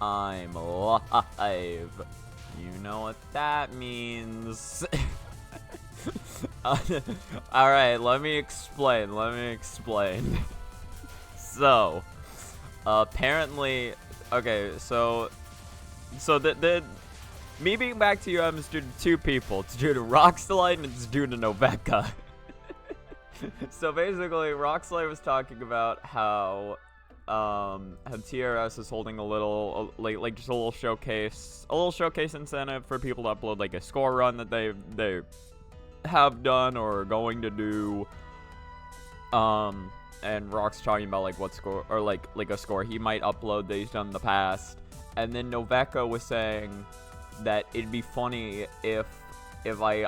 I'm live. You know what that means. Alright, let me explain. So, apparently, okay, so me being back to UM is due to two people. It's due to Roxlite and it's due to Noveka. So basically, Roxlite was talking about how TRS is holding a little, like just a little showcase incentive for people to upload like a score run that they have done or are going to do. And Rock's talking about like what score or like a score he might upload that he's done in the past. And then Noveka was saying that it'd be funny if I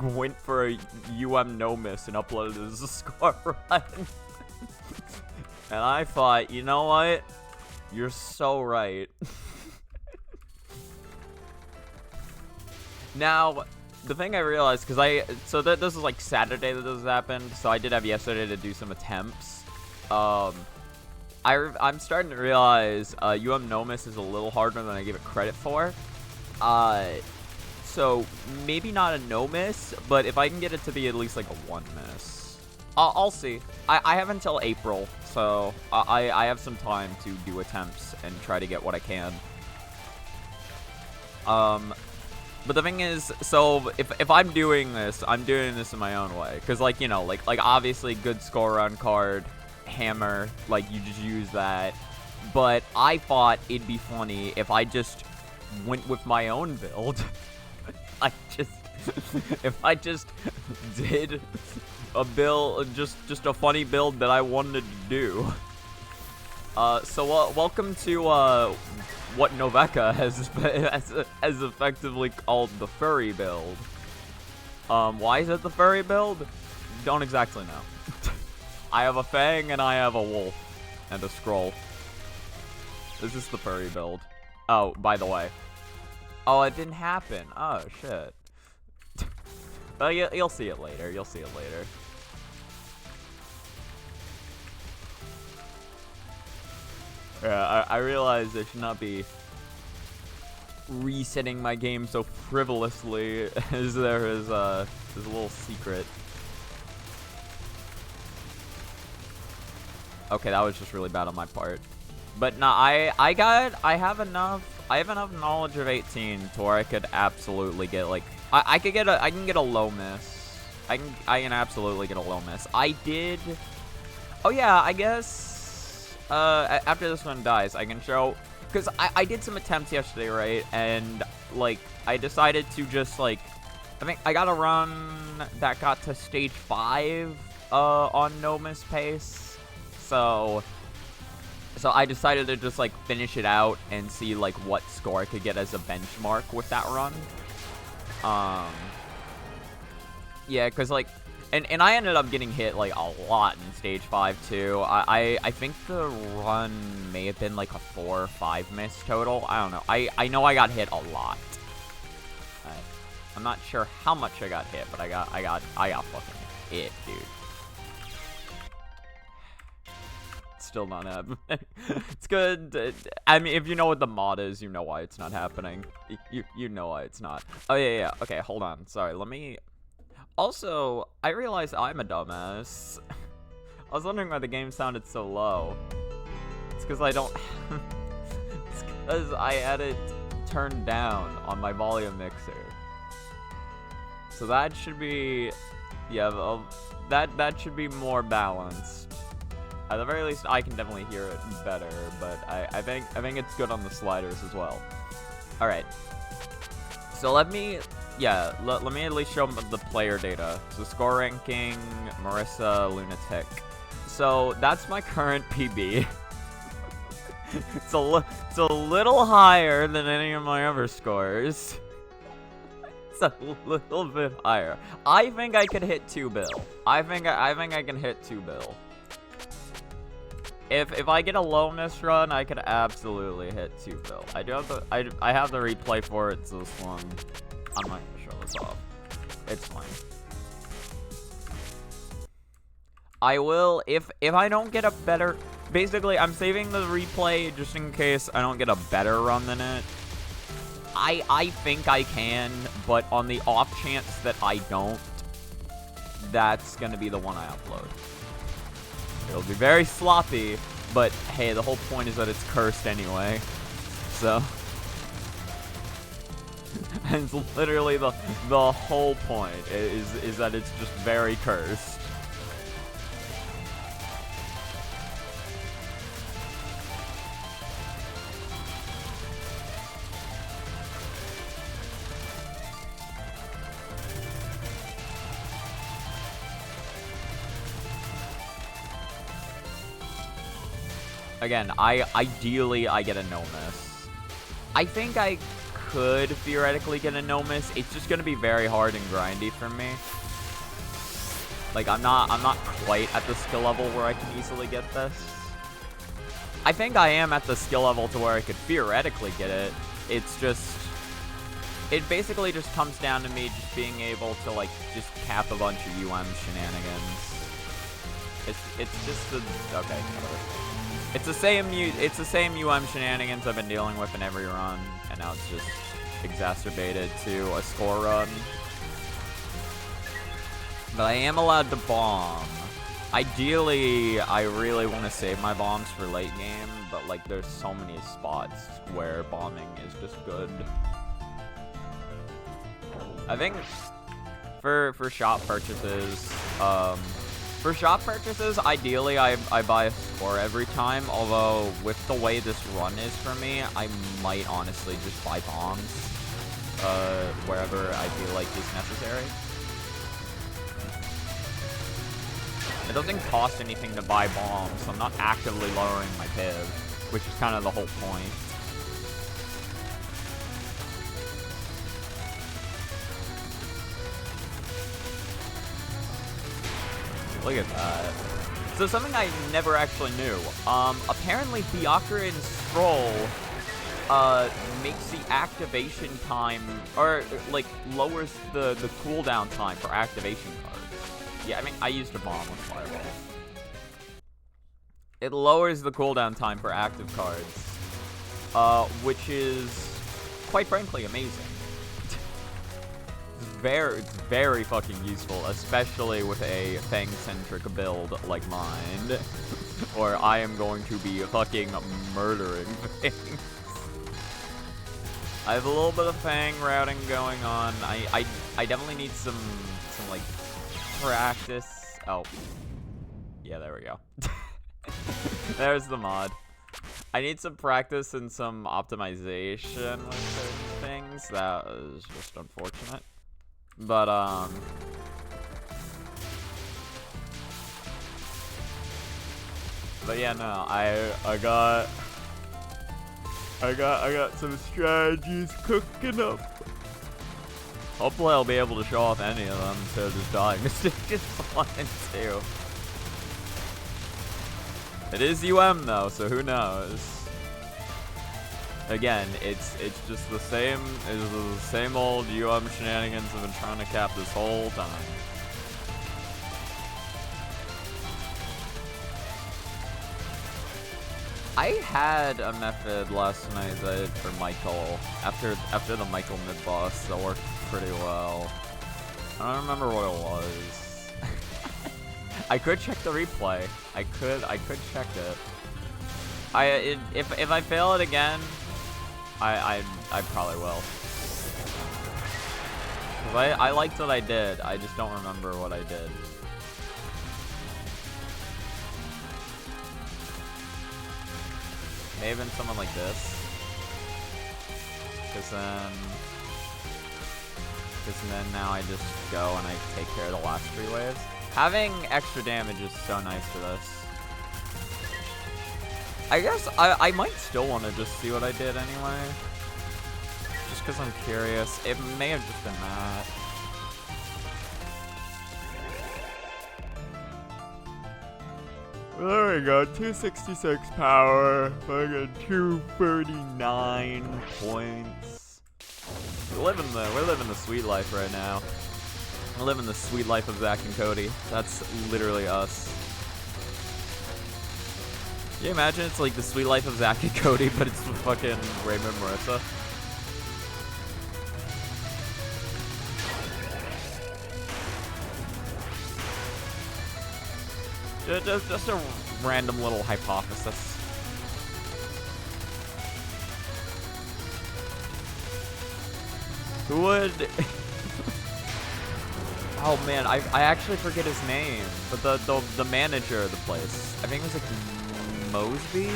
went for a no miss and uploaded it as a score run. And I thought, you know what? You're so right. Now, the thing I realized, because this is like Saturday that this happened, so I did have yesterday to do some attempts. I'm starting to realize no miss is a little harder than I give it credit for. So maybe not a no miss, but if I can get it to be at least like a 1 miss, I'll see. I have until April, so I have some time to do attempts and try to get what I can. But the thing is, so if I'm doing this, I'm doing this in my own way, because like, you know, like obviously good score run card, hammer, like you just use that. But I thought it'd be funny if I just went with my own build. If I just did a build, just a funny build that I wanted to do. So welcome to what Noveka has effectively called the furry build. Why is it the furry build? Don't exactly know. I have a fang and I have a wolf and a scroll. This is the furry build. Oh, by the way. Oh, it didn't happen. Oh, shit. Well, you'll see it later. You'll see it later. Yeah, I realize I should not be resetting my game so frivolously as there is a little secret. Okay, that was just really bad on my part. But no, I have enough knowledge of 18 to where I could absolutely get like I can get a low miss. I can absolutely get a low miss. I did. Oh yeah, I guess after this one dies, I can show, because I did some attempts yesterday, right? And like I decided to just like, I think I got a run that got to stage 5 on no miss pace. So I decided to just like finish it out and see like what score I could get as a benchmark with that run. Yeah, because like, and I ended up getting hit like a lot in stage 5 too. I think the run may have been like a 4 or 5 miss total. I don't know. I know I got hit a lot. I'm not sure how much I got hit, but I got fucking hit, dude. Still not happening. It's good. I mean, if you know what the mod is, you know why it's not happening. You know why it's not. Oh yeah. Okay, hold on. Sorry. Let me. Also, I realized I'm a dumbass. I was wondering why the game sounded so low. It's because I don't. It's because I had it turned down on my volume mixer. So that should be, yeah. That should be more balanced. At the very least, I can definitely hear it better, but I think it's good on the sliders as well. All right. So let me at least show them the player data. So score ranking, Marissa, Lunatic. So that's my current PB. It's a little higher than any of my other scores. It's a little bit higher. I think I could hit 2 bill. I think I can hit 2 bill. If I get a low miss run, I could absolutely hit 2 bill. I have the replay for it, so this one, I'm not gonna show this off. It's fine. I will, if I don't get a better, Basically, I'm saving the replay just in case I don't get a better run than it. I think I can, but on the off chance that I don't, that's gonna be the one I upload. It'll be very sloppy, but hey, the whole point is that it's cursed anyway. So, and it's literally the whole point is that it's just very cursed. Again, ideally I get a no miss. I think I could theoretically get a no miss. It's just gonna be very hard and grindy for me. Like I'm not quite at the skill level where I can easily get this. I think I am at the skill level to where I could theoretically get it. It's just, it basically just comes down to me just being able to like just cap a bunch of shenanigans. It's just the okay. Whatever. It's the same shenanigans I've been dealing with in every run, and now it's just exacerbated to a score run. But I am allowed to bomb. Ideally, I really want to save my bombs for late game, but like there's so many spots where bombing is just good. I think for shop purchases, ideally, I buy a score every time, although with the way this run is for me, I might honestly just buy bombs wherever I feel like is necessary. It doesn't cost anything to buy bombs, so I'm not actively lowering my PIV, which is kind of the whole point. Look at that. So something I never actually knew. Apparently Fiacre and Stroll makes the activation time, or like lowers the cooldown time for activation cards. Yeah, I mean, I used a bomb with Fireball. It lowers the cooldown time for active cards, which is, quite frankly, amazing. It's very fucking useful, especially with a Fang-centric build like mine, or I am going to be fucking murdering things. I have a little bit of Fang routing going on. I definitely need some like practice. Oh, yeah, there we go. There's the mod. I need some practice and some optimization with certain things. That is just unfortunate. But, yeah, no, I got some strategies cooking up. Hopefully I'll be able to show off any of them instead of just dying. Just 1 and 2. It is though, so who knows? Again, it's just the same old shenanigans I've been trying to cap this whole time. I had a method last night that I did for Michael after the Michael mid boss that worked pretty well. I don't remember what it was. I could check the replay. I could check it. If I fail it again, I probably will. 'Cause I liked what I did. I just don't remember what I did. May have been someone like this. Cause then now I just go and I take care of the last 3 waves. Having extra damage is so nice for this. I guess I might still want to just see what I did anyway. Just because I'm curious. It may have just been that. There we go, 266 power, fucking 239 points. We're living the sweet life right now. We're living the sweet life of Zach and Cody. That's literally us. you imagine it's like the Sweet Life of Zack and Cody, but it's fucking Raymond and Marissa? Just a random little hypothesis. Who would... Oh man, I actually forget his name, but the manager of the place, I think it was like Mosby?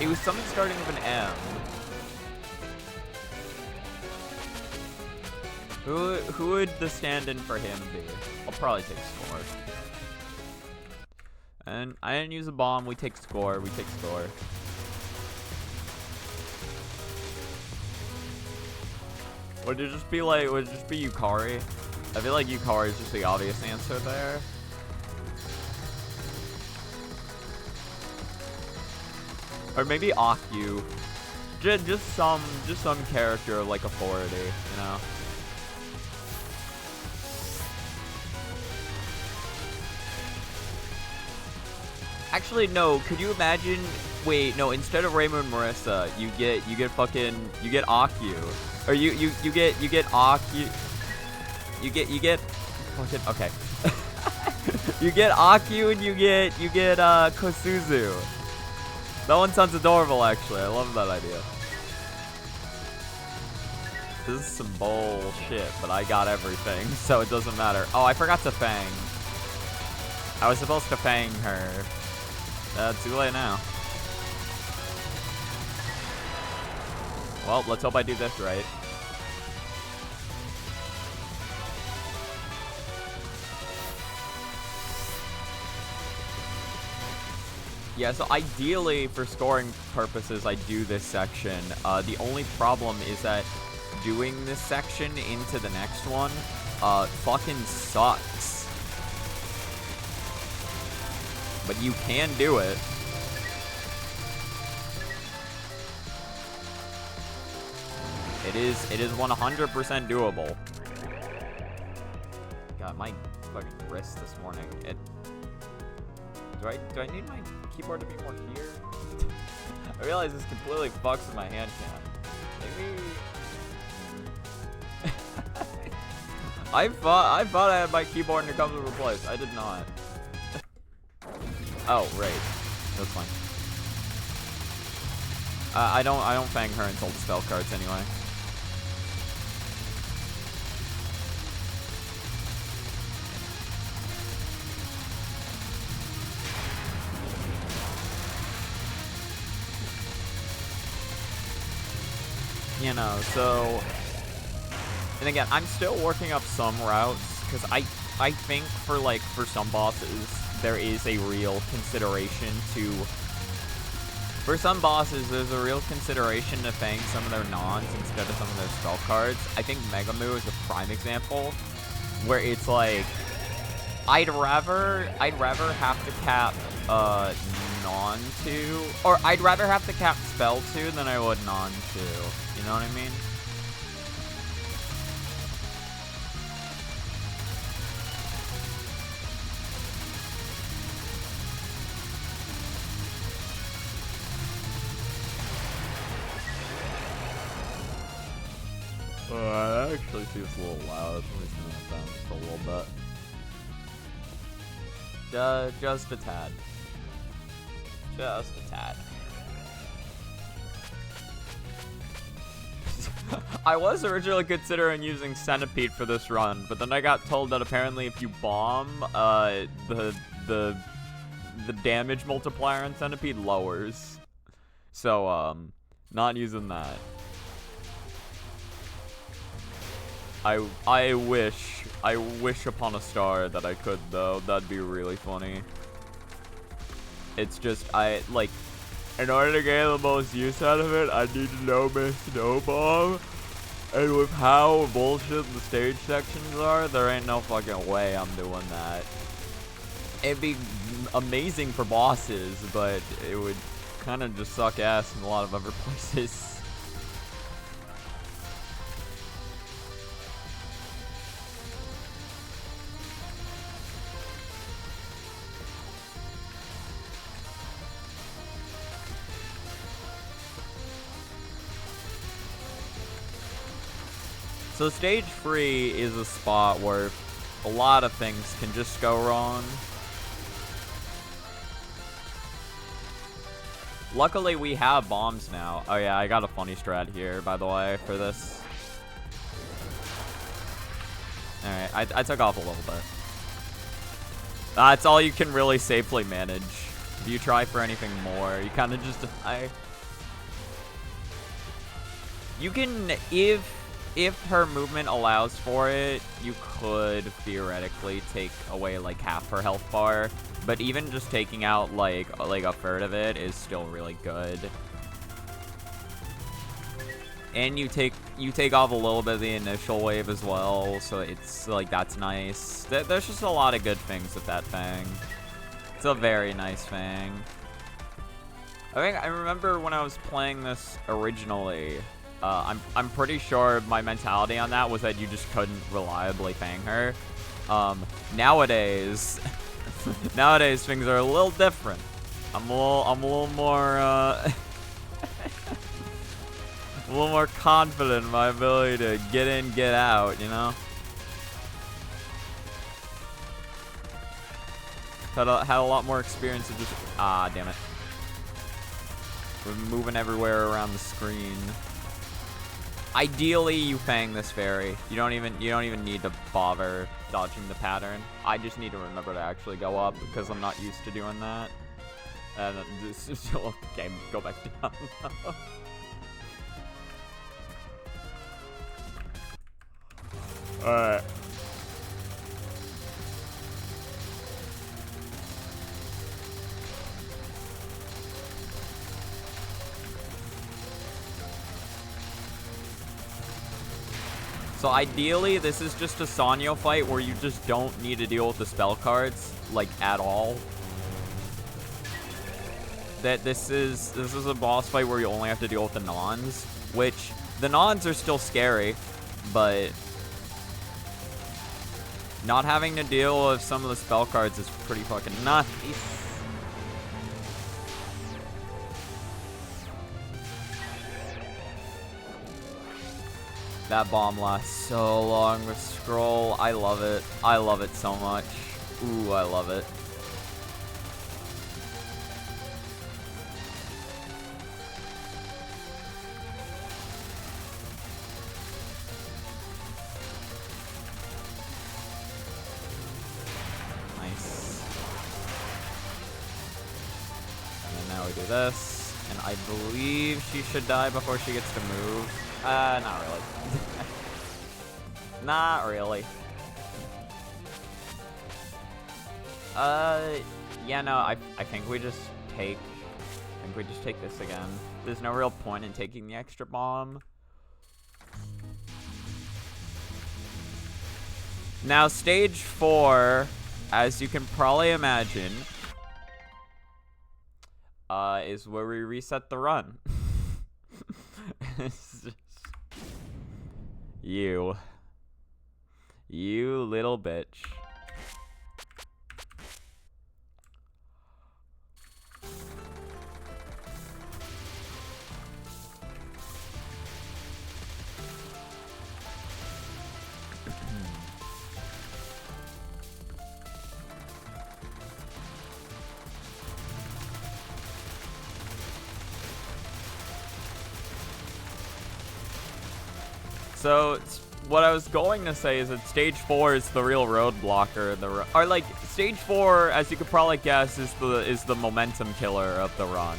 It was something starting with an M. Who would the stand-in for him be? I'll probably take Score. And I didn't use a bomb, we take Score, we take Score. Would it just be like, would it just be Yukari? I feel like Yukari is just the obvious answer there. Or maybe Akyu. Just some character of like authority, you know? Actually, no. Could you imagine? Wait, no. Instead of Raymond and Marissa, you get Akyu, or you get Akyu. You get fucking okay. You get Akyu and you get Kosuzu. That one sounds adorable, actually. I love that idea. This is some bullshit, but I got everything, so it doesn't matter. Oh, I forgot to Fang. I was supposed to Fang her. Too late now. Well, let's hope I do this right. Yeah, so ideally, for scoring purposes, I do this section. The only problem is that doing this section into the next one, fucking sucks. But you can do it. It is 100% doable. God, my fucking wrist this morning. Do I need my keyboard to be more here? I realize this completely fucks with my hand cam. Maybe. I thought I had my keyboard and it comes with replace. I did not. Oh, right. That's fine. I don't Fang her until the spell cards anyway. You know, so, and again, I'm still working up some routes, because I think for some bosses, there is a real consideration to, for some bosses, there's a real consideration to Fang some of their nons instead of some of their spell cards. I think Megamu is a prime example, where it's like, I'd rather have to cap, non 2, or I'd rather have to cap spell 2 than I would non 2. You know what I mean? That actually seems a little loud. Let me turn that down just a little bit. Just a tad. Just a tad. I was originally considering using Centipede for this run, but then I got told that apparently if you bomb, the damage multiplier on Centipede lowers. So, not using that. I wish upon a star that I could, though. That'd be really funny. It's just, in order to get the most use out of it, I need to know my snow bomb. And with how bullshit the stage sections are, there ain't no fucking way I'm doing that. It'd be amazing for bosses, but it would kind of just suck ass in a lot of other places. So stage 3 is a spot where a lot of things can just go wrong. Luckily, we have bombs now. Oh yeah, I got a funny strat here, by the way, for this. Alright, I took off a little bit. That's all you can really safely manage. If you try for anything more, you kind of just die. You can, if her movement allows for it, you could theoretically take away like half her health bar. But even just taking out like a third of it is still really good. And you take off a little bit of the initial wave as well, so it's like that's nice. There's just a lot of good things with that thing. It's a very nice thing. I remember when I was playing this originally, I'm pretty sure my mentality on that was that you just couldn't reliably fang her. Nowadays, nowadays things are a little different. I'm a little more a little more confident in my ability to get in, get out, you know? Had a lot more experience of just... Ah, damn it. We're moving everywhere around the screen. Ideally, you fang this fairy. You don't even need to bother dodging the pattern. I just need to remember to actually go up because I'm not used to doing that. And this is okay. Go back down. All right. So ideally, this is just a Sanyo fight where you just don't need to deal with the spell cards, like, at all. That this is a boss fight where you only have to deal with the nons, which the nons are still scary, but not having to deal with some of the spell cards is pretty fucking nice. That bomb lasts so long with scroll. I love it. I love it so much. Ooh, I love it. Nice. And now we do this. And I believe she should die before she gets to move. Not really. Not really. Yeah, no, I think we just take... this again. There's no real point in taking the extra bomb. Now, stage 4, as you can probably imagine, is where we reset the run. You little bitch. So, what I was going to say is that stage 4 is the real roadblocker. Or like stage 4, as you could probably guess, is the momentum killer of the run.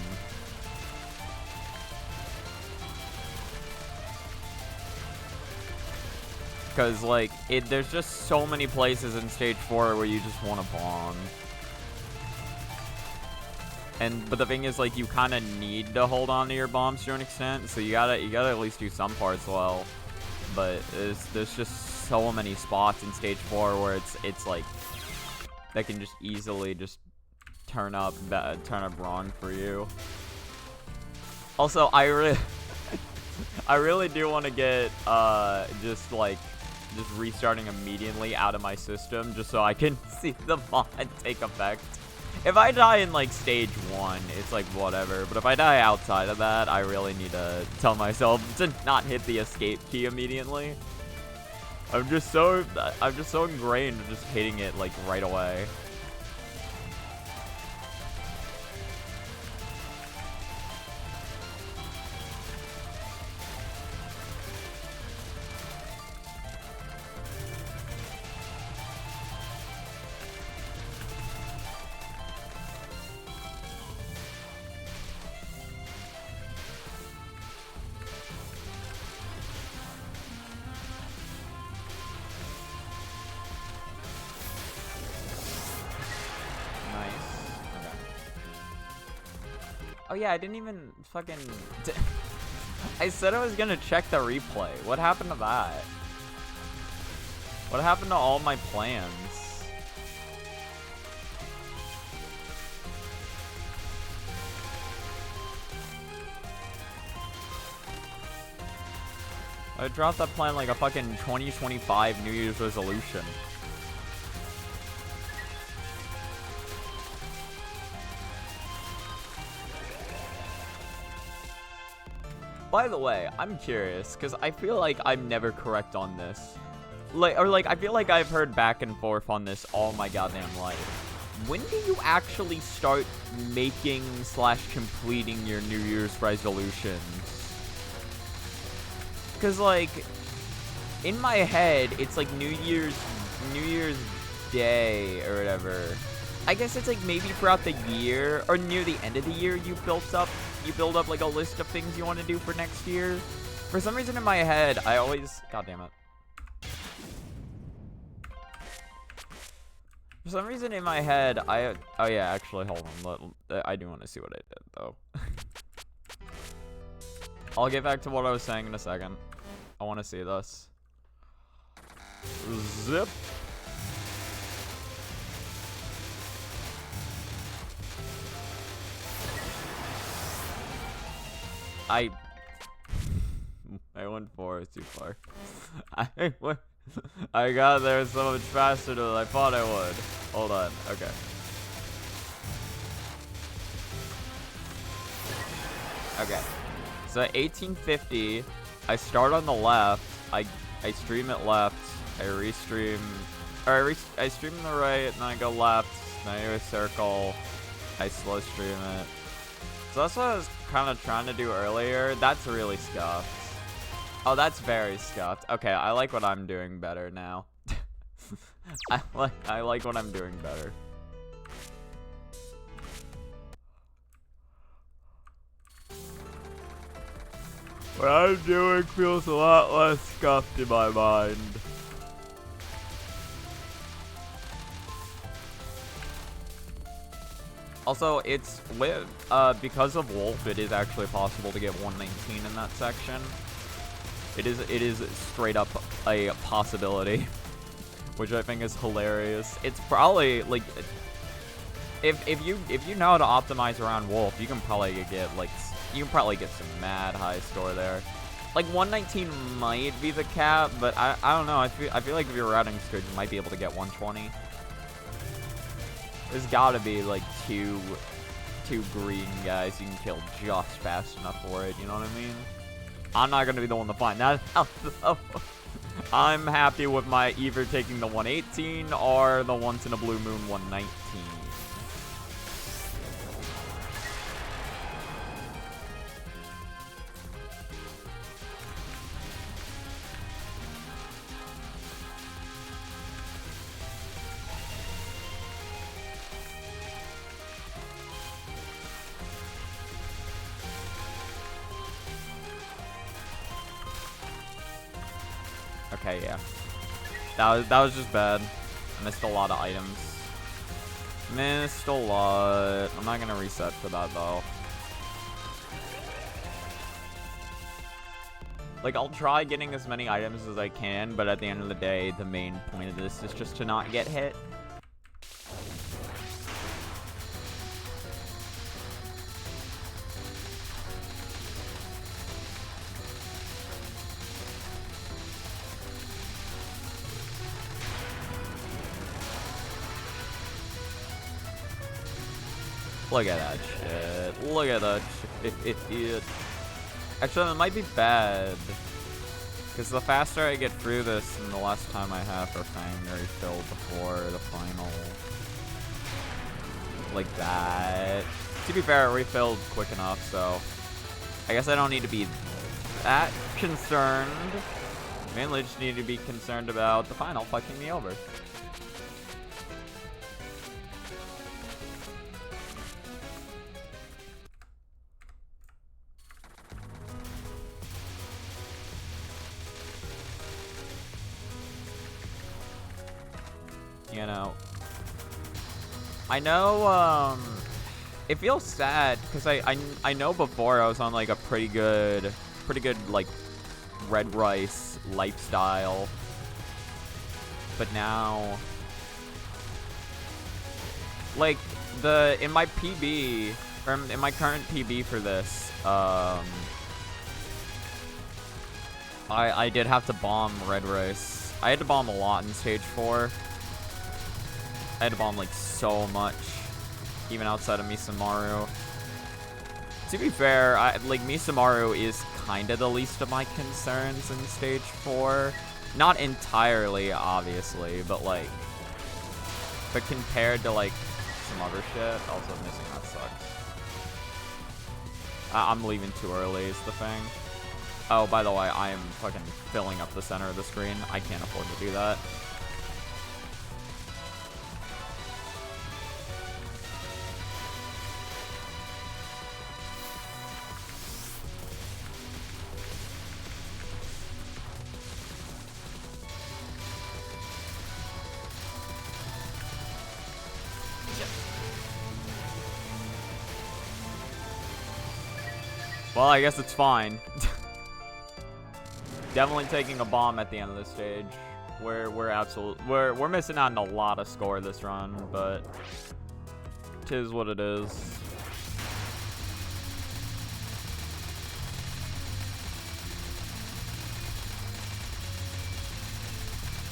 Because like there's just so many places in stage 4 where you just want to bomb. But the thing is, like, you kind of need to hold on to your bombs to an extent, so you gotta at least do some parts well. But there's just so many spots in stage 4 where it's like that can just easily just turn up wrong for you. Also, I really do want to get just restarting immediately out of my system just so I can see the mod take effect. If I die in like stage 1, it's like whatever, but if I die outside of that, I really need to tell myself to not hit the escape key immediately. I'm just so ingrained in just hitting it like right away. Oh yeah, I didn't even fucking... I said I was gonna check the replay. What happened to that? What happened to all my plans? I dropped that plan like a fucking 2025 New Year's resolution. By the way, I'm curious, because I feel like I'm never correct on this. I feel like I've heard back and forth on this all my goddamn life. When do you actually start making / completing your New Year's resolutions? Because, like, in my head, it's like New Year's Day or whatever. I guess it's like maybe throughout the year or near the end of the year you build up like a list of things you want to do for next year. For some reason in my head, I always... God damn it. For some reason in my head, oh yeah, actually, hold on. I do want to see what I did, though. I'll get back to what I was saying in a second. I want to see this. Zip. I went 4, it's too far. I got there so much faster than I thought I would. Hold on, okay. Okay, so 1850, I start on the left, I stream it left, I restream, or I stream the right, and then I go left, then I do a circle, I slow stream it. So that's what I was kind of trying to do earlier. That's really scuffed. Oh, that's very scuffed. Okay, I like what I'm doing better now. I like what I'm doing better. What I'm doing feels a lot less scuffed in my mind. Also, it's with because of Wolf, it is actually possible to get 119 in that section. It is straight up a possibility, which I think is hilarious. It's probably like if you know how to optimize around Wolf, you can probably get some mad high score there. Like 119 might be the cap, but I don't know. I feel like if you're routing good, you might be able to get 120. There's gotta be like two green guys you can kill just fast enough for it, you know what I mean? I'm not gonna be the one to find that out, though. I'm happy with my either taking the 118 or the once in a blue moon 119. Okay, yeah. That was just bad. I missed a lot of items. Missed a lot. I'm not gonna reset for that though. Like, I'll try getting as many items as I can, but at the end of the day, the main point of this is just to not get hit. Look at that shit. Look at that shit. Actually, that might be bad. Because the faster I get through this, and the less time I have for Fang to refill before the final. Like that. To be fair, it refilled quick enough, so I guess I don't need to be that concerned. Mainly just need to be concerned about the final fucking me over. You know, I know, it feels sad because I know before I was on like a pretty good like red rice lifestyle, but now like in my PB or in my current PB for this, I did have to bomb red rice. I had to bomb a lot in stage 4. I had to bomb like so much, even outside of Misamaru. To be fair, like Misamaru is kind of the least of my concerns in stage 4. Not entirely, obviously, but like, but compared to like some other shit, also missing that sucks. I'm leaving too early is the thing. Oh, by the way, I am fucking filling up the center of the screen. I can't afford to do that. Well, I guess it's fine. Definitely taking a bomb at the end of this stage. We're missing out on a lot of score this run, but 'tis what it is.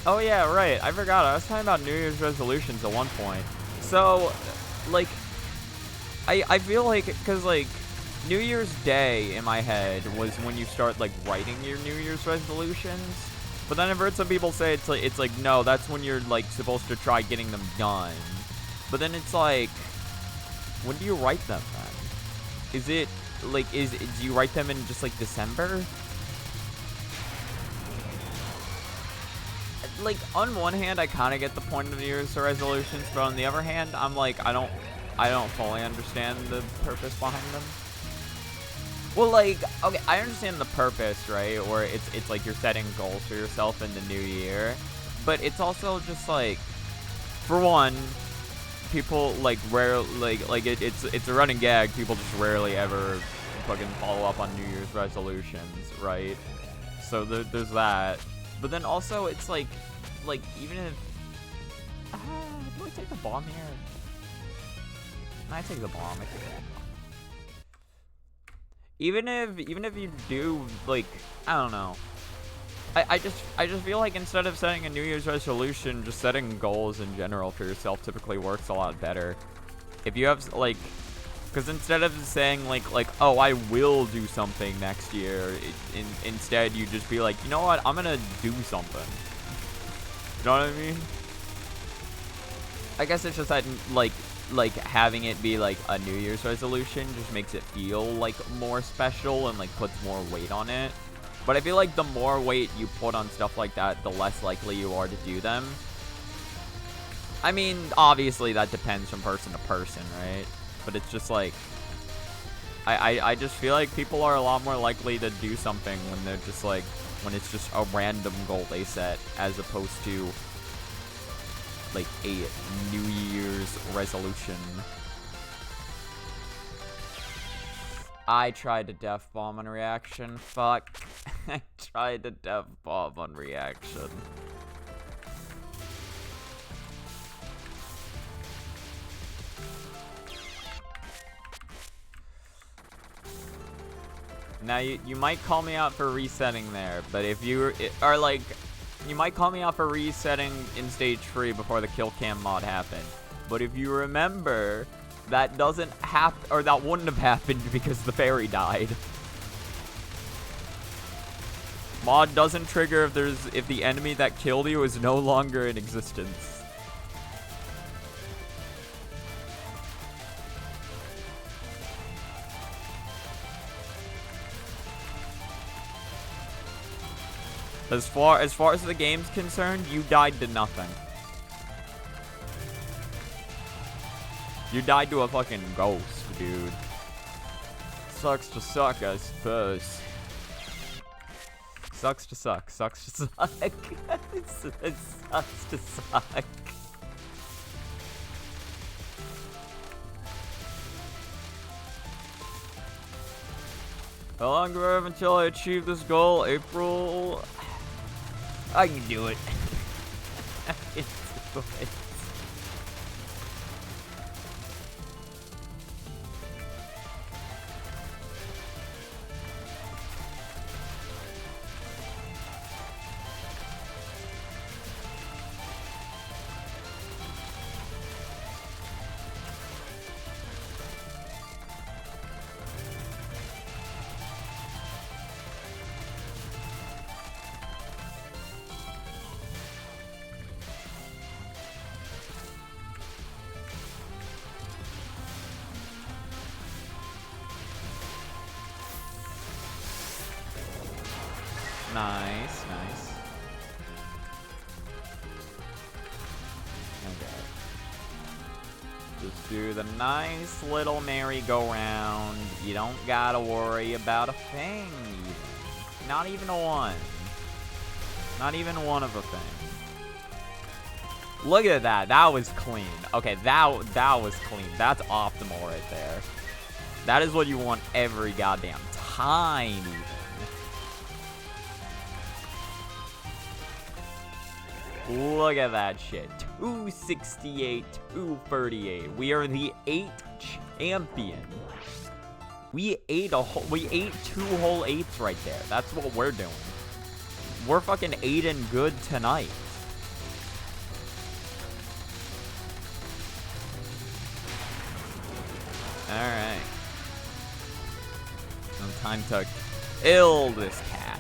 Oh yeah, right. I forgot. I was talking about New Year's resolutions at one point. So, like, I feel like, because, like, New Year's Day in my head was when you start like writing your New Year's resolutions, but then I've heard some people say it's like no, that's when you're like supposed to try getting them done. But then it's like, when do you write them then? Is it like do you write them in just like December? Like on one hand, I kind of get the point of New Year's resolutions, but on the other hand, I'm like I don't fully understand the purpose behind them. Well, like, okay, I understand the purpose, right? Or it's like you're setting goals for yourself in the new year. But it's also just like, for one, people like it's a running gag. People just rarely ever fucking follow up on New Year's resolutions, right? So there's that. But then also it's like even if do I take the bomb here? I take the bomb. I take the bomb. Even if you do, like, I don't know. I just feel like instead of setting a New Year's resolution, just setting goals in general for yourself typically works a lot better. If you have, like, because instead of saying, like, oh, I will do something next year, instead you just be like, you know what, I'm gonna do something. You know what I mean? I guess it's just that, like having it be like a New Year's resolution just makes it feel like more special and like puts more weight on it. But I feel like the more weight you put on stuff like that, the less likely you are to do them. I mean, obviously that depends from person to person, right? But it's just like, I just feel like people are a lot more likely to do something when they're just like, when it's just a random goal they set, as opposed to like a New Year's resolution. I tried to def bomb on reaction. Fuck. I tried to def bomb on reaction. Now you might call me out for resetting there, but if you are like, you might call me out for resetting in stage 3 before the kill cam mod happened. But if you remember, that doesn't happen, or that wouldn't have happened because the fairy died. Mod doesn't trigger if the enemy that killed you is no longer in existence. As far as the game's concerned, you died to nothing. You died to a fucking ghost, dude. Sucks to suck, I suppose. Sucks to suck. Sucks to suck. It sucks to suck. How long do I have until I achieve this goal? April? I can do it. I can do it. Nice, nice. Okay. Just do the nice little merry-go-round. You don't gotta worry about a thing, even. Not even one. Not even one of a thing. Look at that. That was clean. Okay, that was clean. That's optimal right there. That is what you want every goddamn time, even. Look at that shit. 268, 238. We are the 8th champion. We ate 2 whole 8s right there. That's what we're doing. We're fucking 8 and good tonight. Alright. Now time to kill this cat.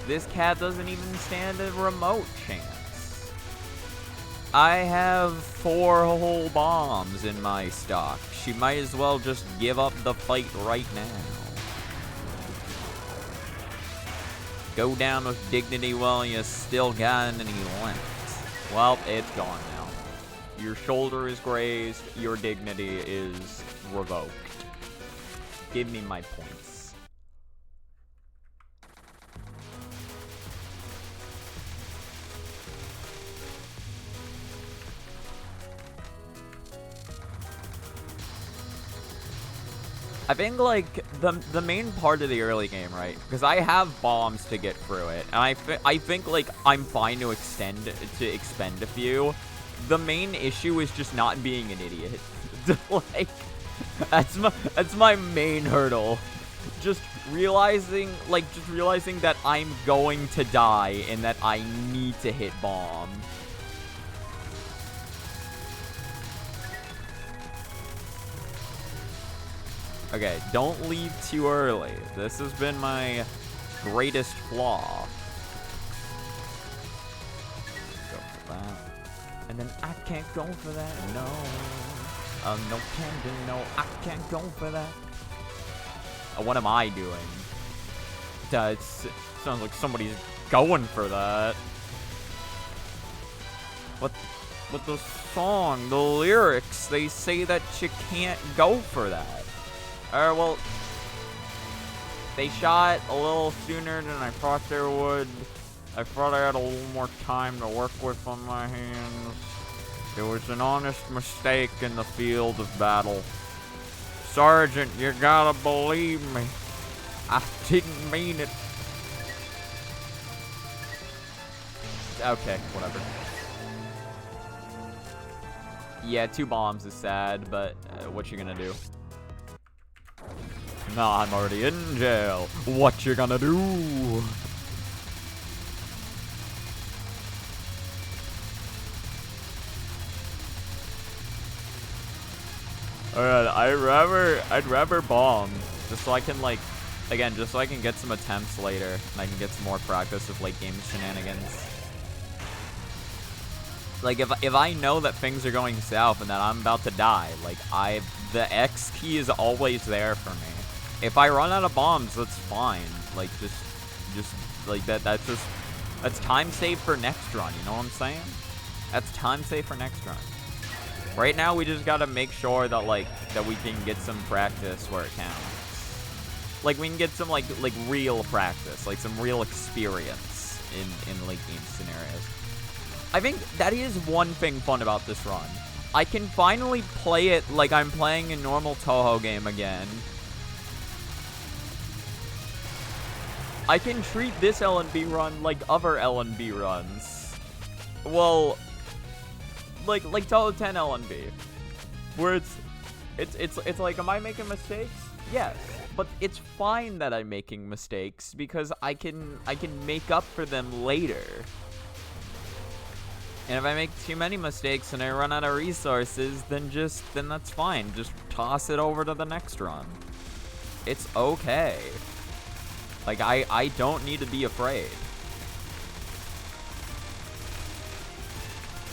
This cat doesn't even stand a remote chance. I have 4 whole bombs in my stock. She might as well just give up the fight right now. Go down with dignity while you still got any left. Well, it's gone now. Your shoulder is grazed. Your dignity is revoked. Give me my points. I think, like, the main part of the early game, right? Because I have bombs to get through it, and I think, like, I'm fine to expend a few. The main issue is just not being an idiot. Like, that's my main hurdle. Just realizing that I'm going to die and that I need to hit bomb. Okay, don't leave too early. This has been my greatest flaw. Go for that. And then I can't go for that, no. No can do, no, I can't go for that. What am I doing? It sounds like somebody's going for that. What with the song, the lyrics, they say that you can't go for that. Well, they shot a little sooner than I thought they would. I thought I had a little more time to work with on my hands. It was an honest mistake in the field of battle. Sergeant, you gotta believe me. I didn't mean it. Okay, whatever. Yeah, 2 bombs is sad, but what you gonna do? Nah, I'm already in jail. What you gonna do? Alright, I'd rather bomb. Just so I can, like, Again, just so I can get some attempts later, and I can get some more practice with late game shenanigans. Like, if I know that things are going south and that I'm about to die, like, the X key is always there for me. If I run out of bombs, that's fine. Like, just like, that's time saved for next run, you know what I'm saying? That's time saved for next run. Right now, we just gotta make sure that, like, that we can get some practice where it counts. Like, we can get some, like real practice, like, some real experience in late game scenarios. I think that is one thing fun about this run. I can finally play it like I'm playing a normal Touhou game again. I can treat this LNB run like other LNB runs. Well, like Touhou 10 LNB, where it's like, am I making mistakes? Yes, but it's fine that I'm making mistakes because I can make up for them later. And if I make too many mistakes and I run out of resources, then that's fine. Just toss it over to the next run. It's okay. Like, I don't need to be afraid.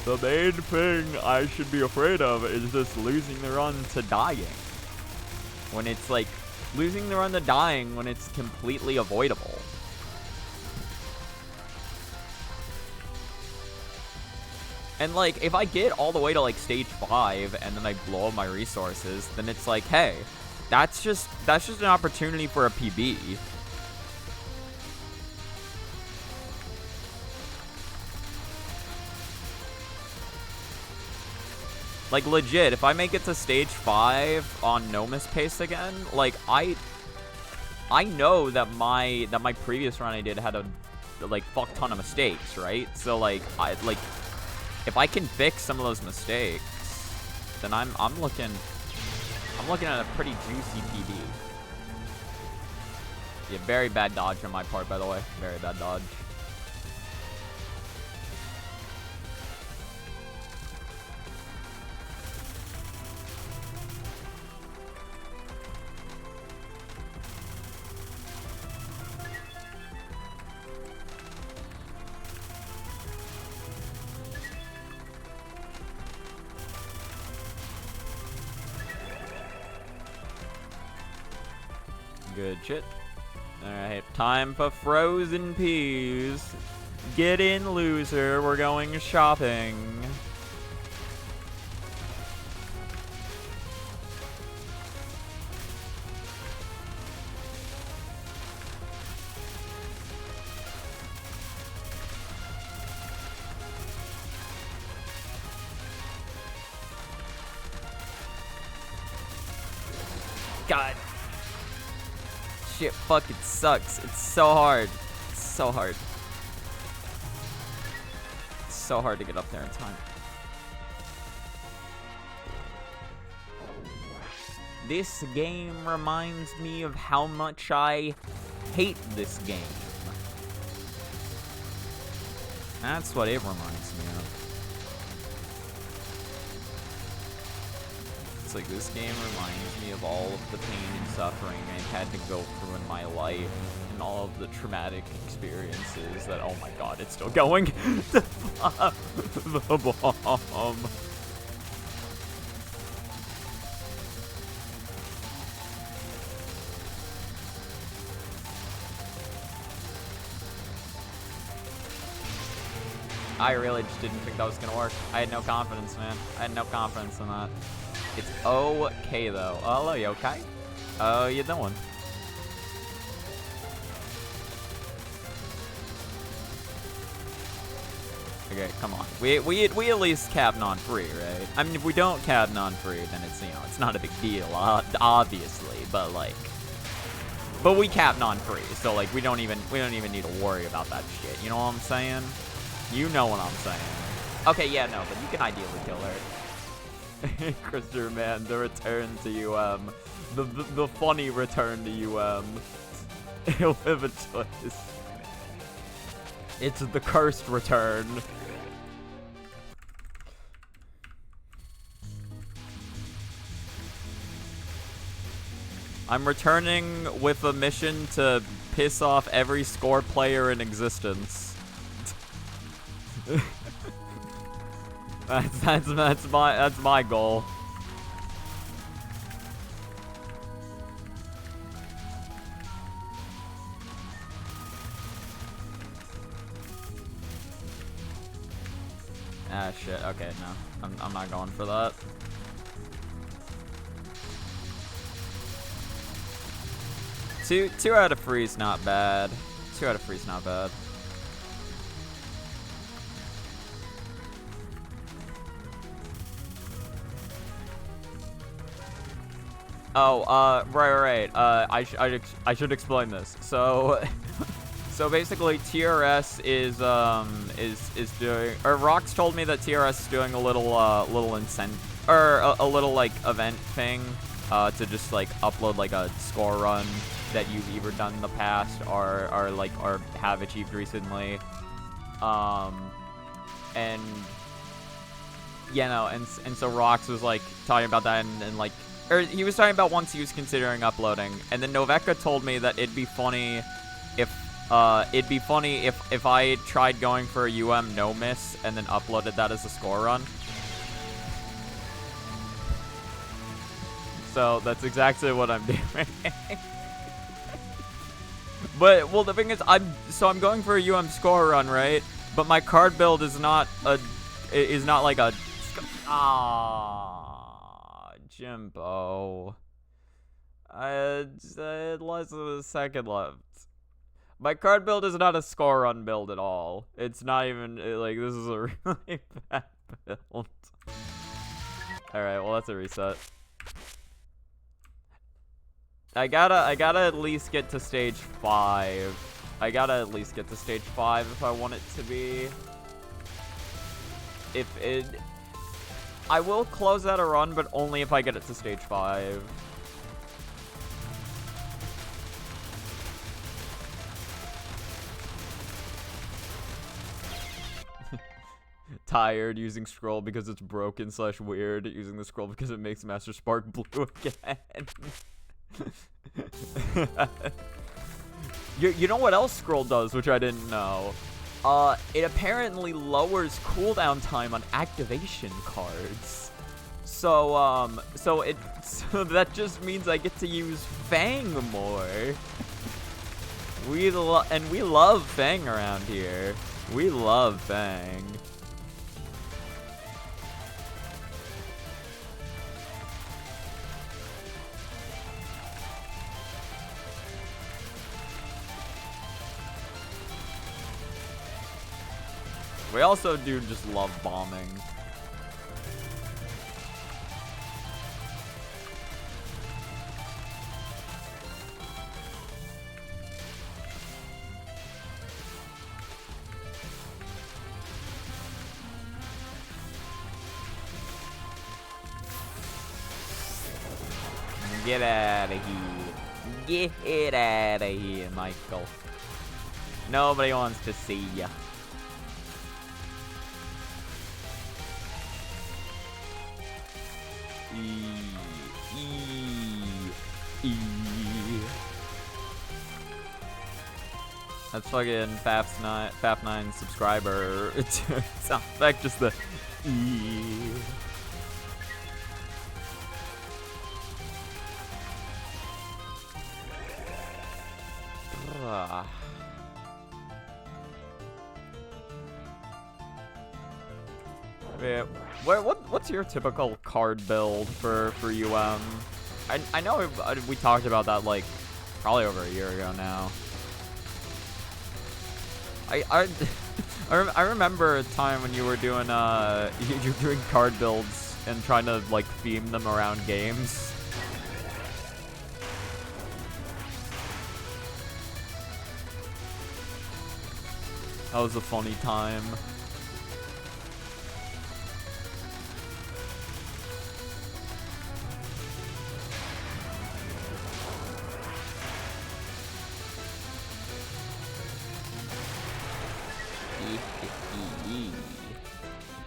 The main thing I should be afraid of is just losing the run to dying. When it's like, losing the run to dying when it's completely avoidable. And, like, if I get all the way to, like, stage 5 and then I blow up my resources, then it's like, hey, that's just an opportunity for a PB. Like, legit, if I make it to stage 5 on no miss pace again, like, I know that my previous run I did had a, like, fuck ton of mistakes, right? So, like, if I can fix some of those mistakes, then I'm looking at a pretty juicy PB. Yeah, very bad dodge on my part, by the way. Very bad dodge. Good shit. Alright, time for frozen peas. Get in, loser. We're going shopping. God. Shit fucking sucks. It's so hard. It's so hard. It's so hard to get up there in time. This game reminds me of how much I hate this game. That's what it reminds me of. It's like, this game reminds me of all of the pain and suffering I've had to go through in my life, and all of the traumatic experiences that, oh my god, it's still going. The bomb. I really just didn't think that was gonna work. I had no confidence, man. I had no confidence in that. It's okay, though. Oh, hello, you okay? How you doing? Okay, come on. We at least cap non-free, right? I mean, if we don't cap non-free, then it's, you know, it's not a big deal, obviously. But like, but we cap non-free, so like, we don't even need to worry about that shit. You know what I'm saying? You know what I'm saying. Okay, yeah, no, but you can ideally kill her. Christopher, man, the return to the funny return to with a choice. It's the cursed return. I'm returning with a mission to piss off every score player in existence. that's my goal. Ah, shit. Okay, no. I'm not going for that. Two out of three's not bad. 2 out of 3's not bad. Oh, right. I should explain this. So, so basically, TRS is doing, or Rox told me that TRS is doing a little incentive, or a little like event thing, to just like upload like a score run that you've either done in the past or have achieved recently, and you know, and so Rox was like talking about that and like. Or he was talking about once he was considering uploading, and then Noveka told me that it'd be funny if I tried going for a no miss and then uploaded that as a score run. So that's exactly what I'm doing. But well, the thing is, I'm going for a score run, right? But my card build is not like a Jimbo. I had less than a second left. My card build is not a score run build at all. It's not even, like, this is a really bad build. Alright, well, that's a reset. I gotta at least get to stage 5. I gotta at least get to stage 5 if I want it to be. I will close out a run, but only if I get it to stage 5. Tired using scroll because it's broken / weird. Using the scroll because it makes Master Spark blue again. You know what else scroll does, which I didn't know? It apparently lowers cooldown time on activation cards. So that just means I get to use Fang more. We love Fang around here. We love Fang. We also do just love bombing. Get out of here. Get out of here, Michael. Nobody wants to see ya. That's fucking Faf9 subscriber. Sound effect, just the E. Yeah, what's your typical card build for UM? I know we talked about that like probably over a year ago now. I remember a time when you were doing you're doing card builds and trying to like theme them around games. That was a funny time.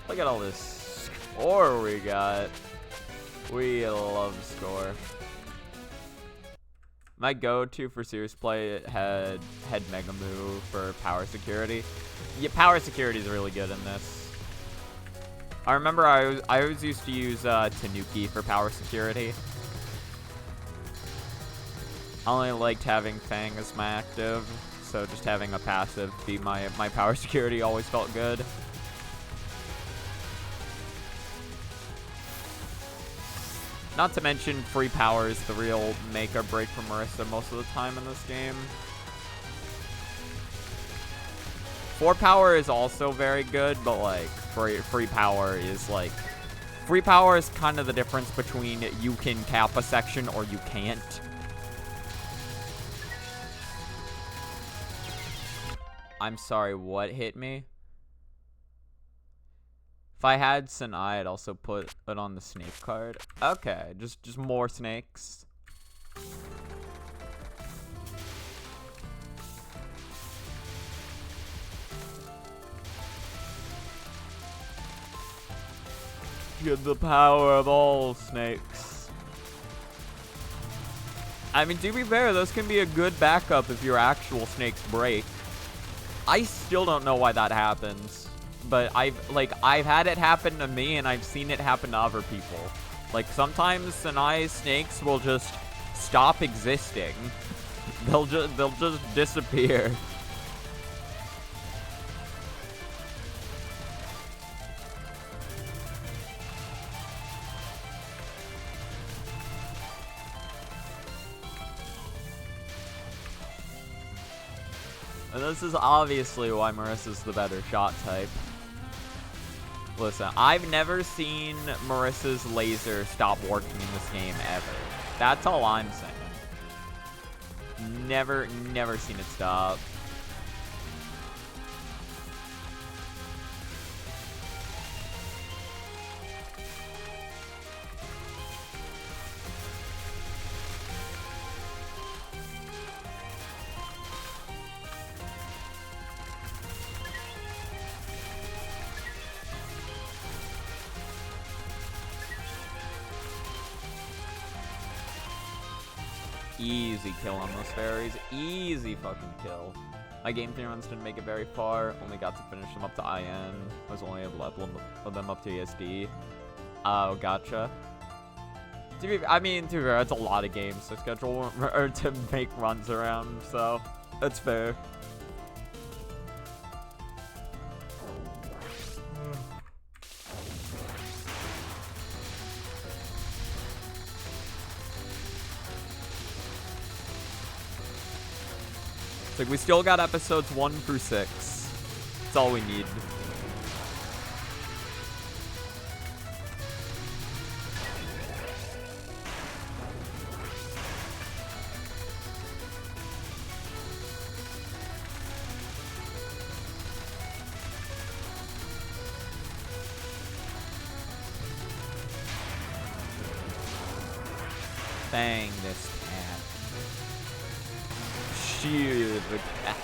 Look at all this score we got. We love score. My go-to for serious play had Mega Move for power security. Yeah, power security is really good in this. I remember I always used to use Tanuki for power security. I only liked having Fang as my active, so just having a passive be my power security always felt good. Not to mention, free power is the real make or break for Marissa most of the time in this game. 4 power is also very good, but like free power is like free power is kind of the difference between you can cap a section or you can't. I'm sorry, what hit me? If I had Sayin, I'd also put it on the snake card. Okay, just more snakes. Get the power of all snakes. I mean, to be fair, those can be a good backup if your actual snakes break. I still don't know why that happens. But I've had it happen to me, and I've seen it happen to other people. Like, sometimes Sayin snakes will just stop existing. They'll just disappear. And this is obviously why Marissa's the better shot type. Listen, I've never seen Marissa's laser stop working in this game ever. That's all I'm saying. Never seen it stop. Easy kill on those fairies. Easy fucking kill. My game 3 runs didn't make it very far. Only got to finish them up to IN. I was only able to level them up to ESD. Oh, gotcha. I mean, to be fair, it's a lot of games to schedule or to make runs around, so that's fair. It's like we still got episodes 1 through 6. That's all we need. Bang this cat. Shoot the cat.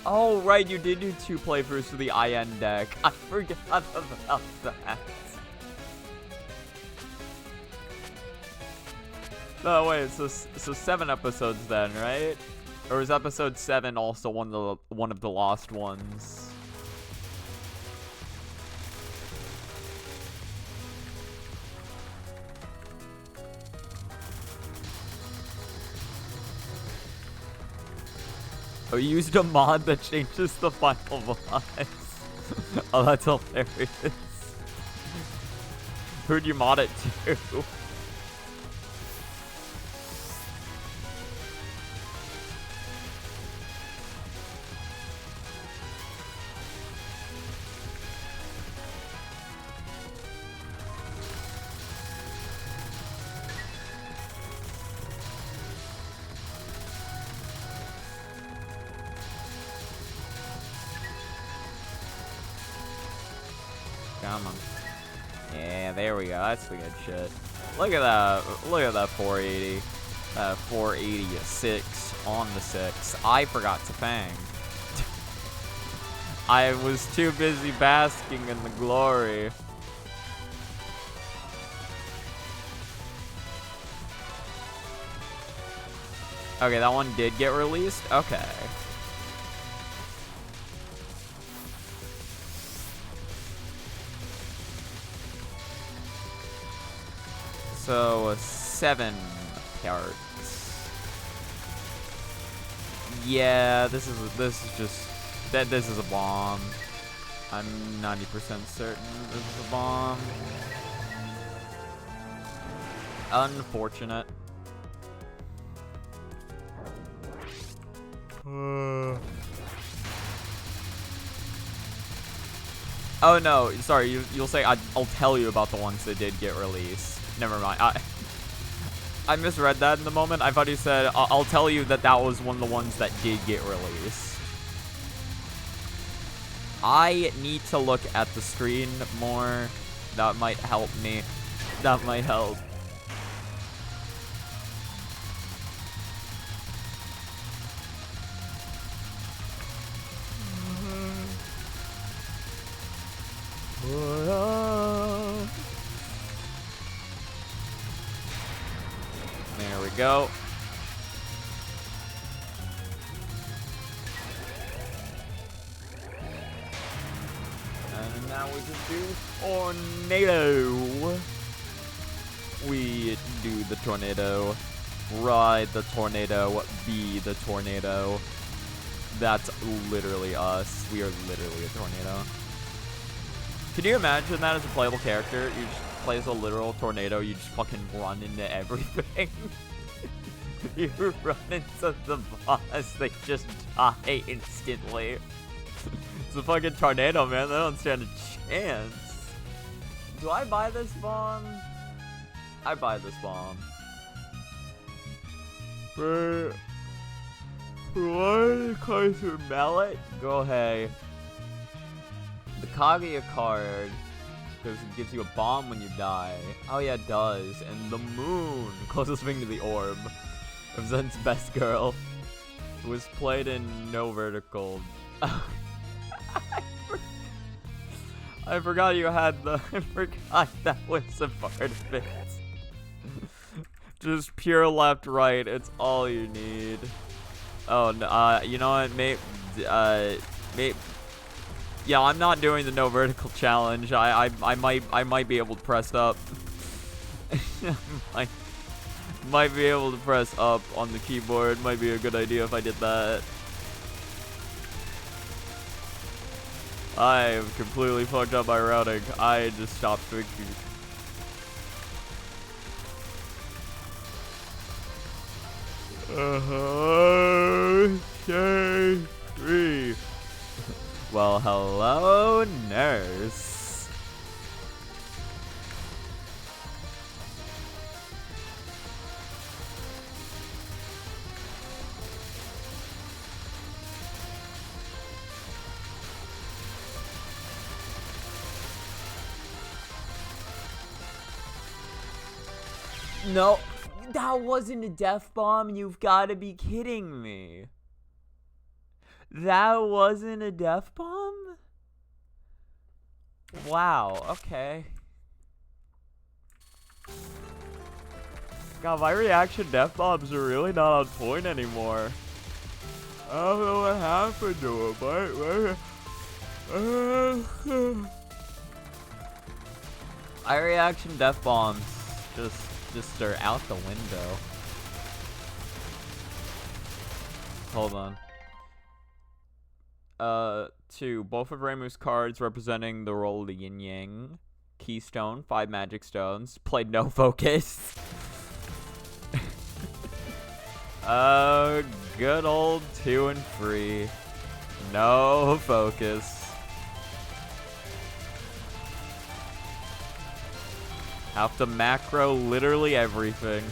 Oh, right, you did do 2 playthroughs for the IN deck. I forgot about that. No, wait, so 7 episodes then, right? Or is episode 7 also one of the lost ones? Oh, you used a mod that changes the final boss. Oh, that's hilarious. Who'd you mod it to? Come on. Yeah, there we go. That's the good shit. Look at that. Look at that 480. 486 on the 6. I forgot to fang. I was too busy basking in the glory. Okay, that one did get released. Okay. So 7 parts. Yeah, this is just this is a bomb. I'm 90% certain this is a bomb. Unfortunate. Oh no, sorry. You'll say I'll tell you about the ones that did get released. Never mind. I misread that in the moment. I thought you said I'll tell you that was one of the ones that did get released. I need to look at the screen more. That might help me. That might help. There we go. And now we just do tornado. We do the tornado. Ride the tornado. Be the tornado. That's literally us. We are literally a tornado. Can you imagine that as a playable character? You just play as a literal tornado. You just fucking run into everything. You run into the boss. They just die instantly. It's a fucking tornado, man. They don't stand a chance. Do I buy this bomb? I buy this bomb. For one closer mallet, go ahead. The Kaguya card, because it gives you a bomb when you die. Oh yeah, it does. And the moon, closest thing to the orb, represents best girl. It was played in no vertical. I forgot you had the. I forgot that was a part of it. Just pure left, right. It's all you need. Oh, no, you know what? Yeah, I'm not doing the no vertical challenge. I might be able to press up. I might be able to press up on the keyboard. Might be a good idea if I did that. I've completely fucked up my routing. I just stopped thinking. Okay, 3. Well, hello, nurse. No, that wasn't a death bomb. You've got to be kidding me. That wasn't a death bomb? Wow, okay. God, my reaction death bombs are really not on point anymore. I don't know what happened to them. My reaction death bombs just are out the window. Hold on. 2. Both of Reimu's cards representing the role of the yin yang. Keystone, 5 magic stones. Played no focus. Good old 2 and 3. No focus. Have to macro literally everything.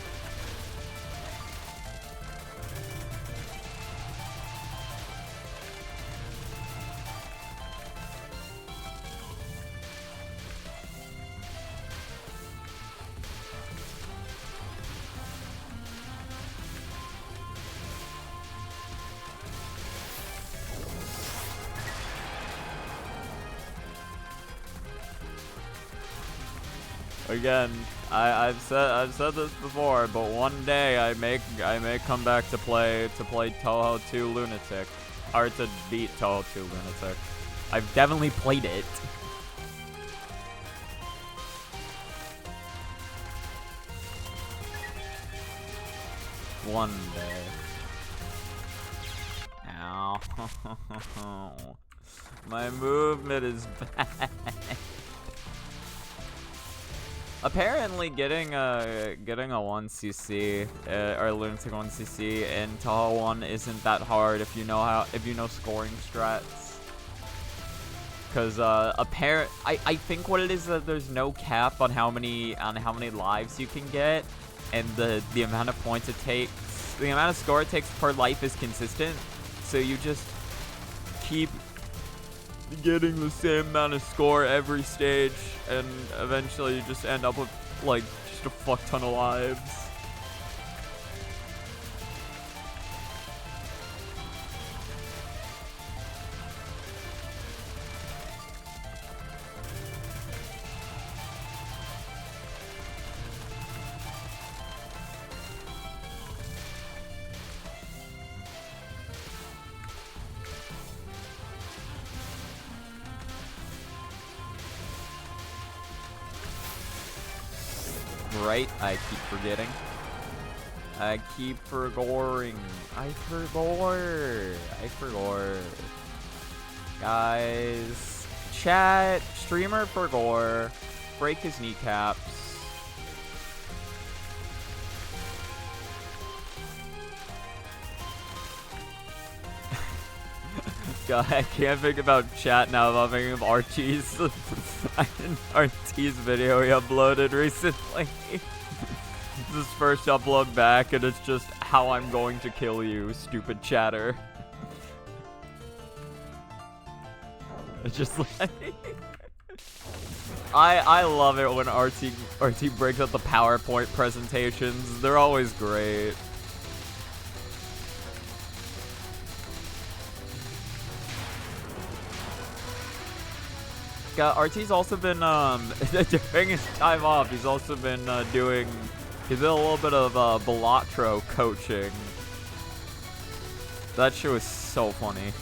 Again, I've said this before, but one day I may come back to play Touhou 2 Lunatic, or to beat Touhou 2 Lunatic. I've definitely played it. One day. Ow. My movement is bad. Apparently, getting a 1cc or Lunatic 1cc in Touhou 1 isn't that hard if you know scoring strats. Cause I think what it is that there's no cap on how many lives you can get, and the amount of points it takes, the amount of score it takes per life is consistent. So you just keep getting the same amount of score every stage, and eventually you just end up with like just a fuck ton of lives. Right, I keep forgetting. I keep forgoring. I forgot. Guys, chat, streamer forgot. Break his kneecaps. God, I can't think about chat now. I'm thinking of Archie's video he uploaded recently. It's his first upload back, and it's just how I'm going to kill you, stupid chatter. It's just like I love it when RT breaks out the PowerPoint presentations. They're always great. RT's also been during his time off, he's also been he's did a little bit of Balatro coaching. That shit was so funny.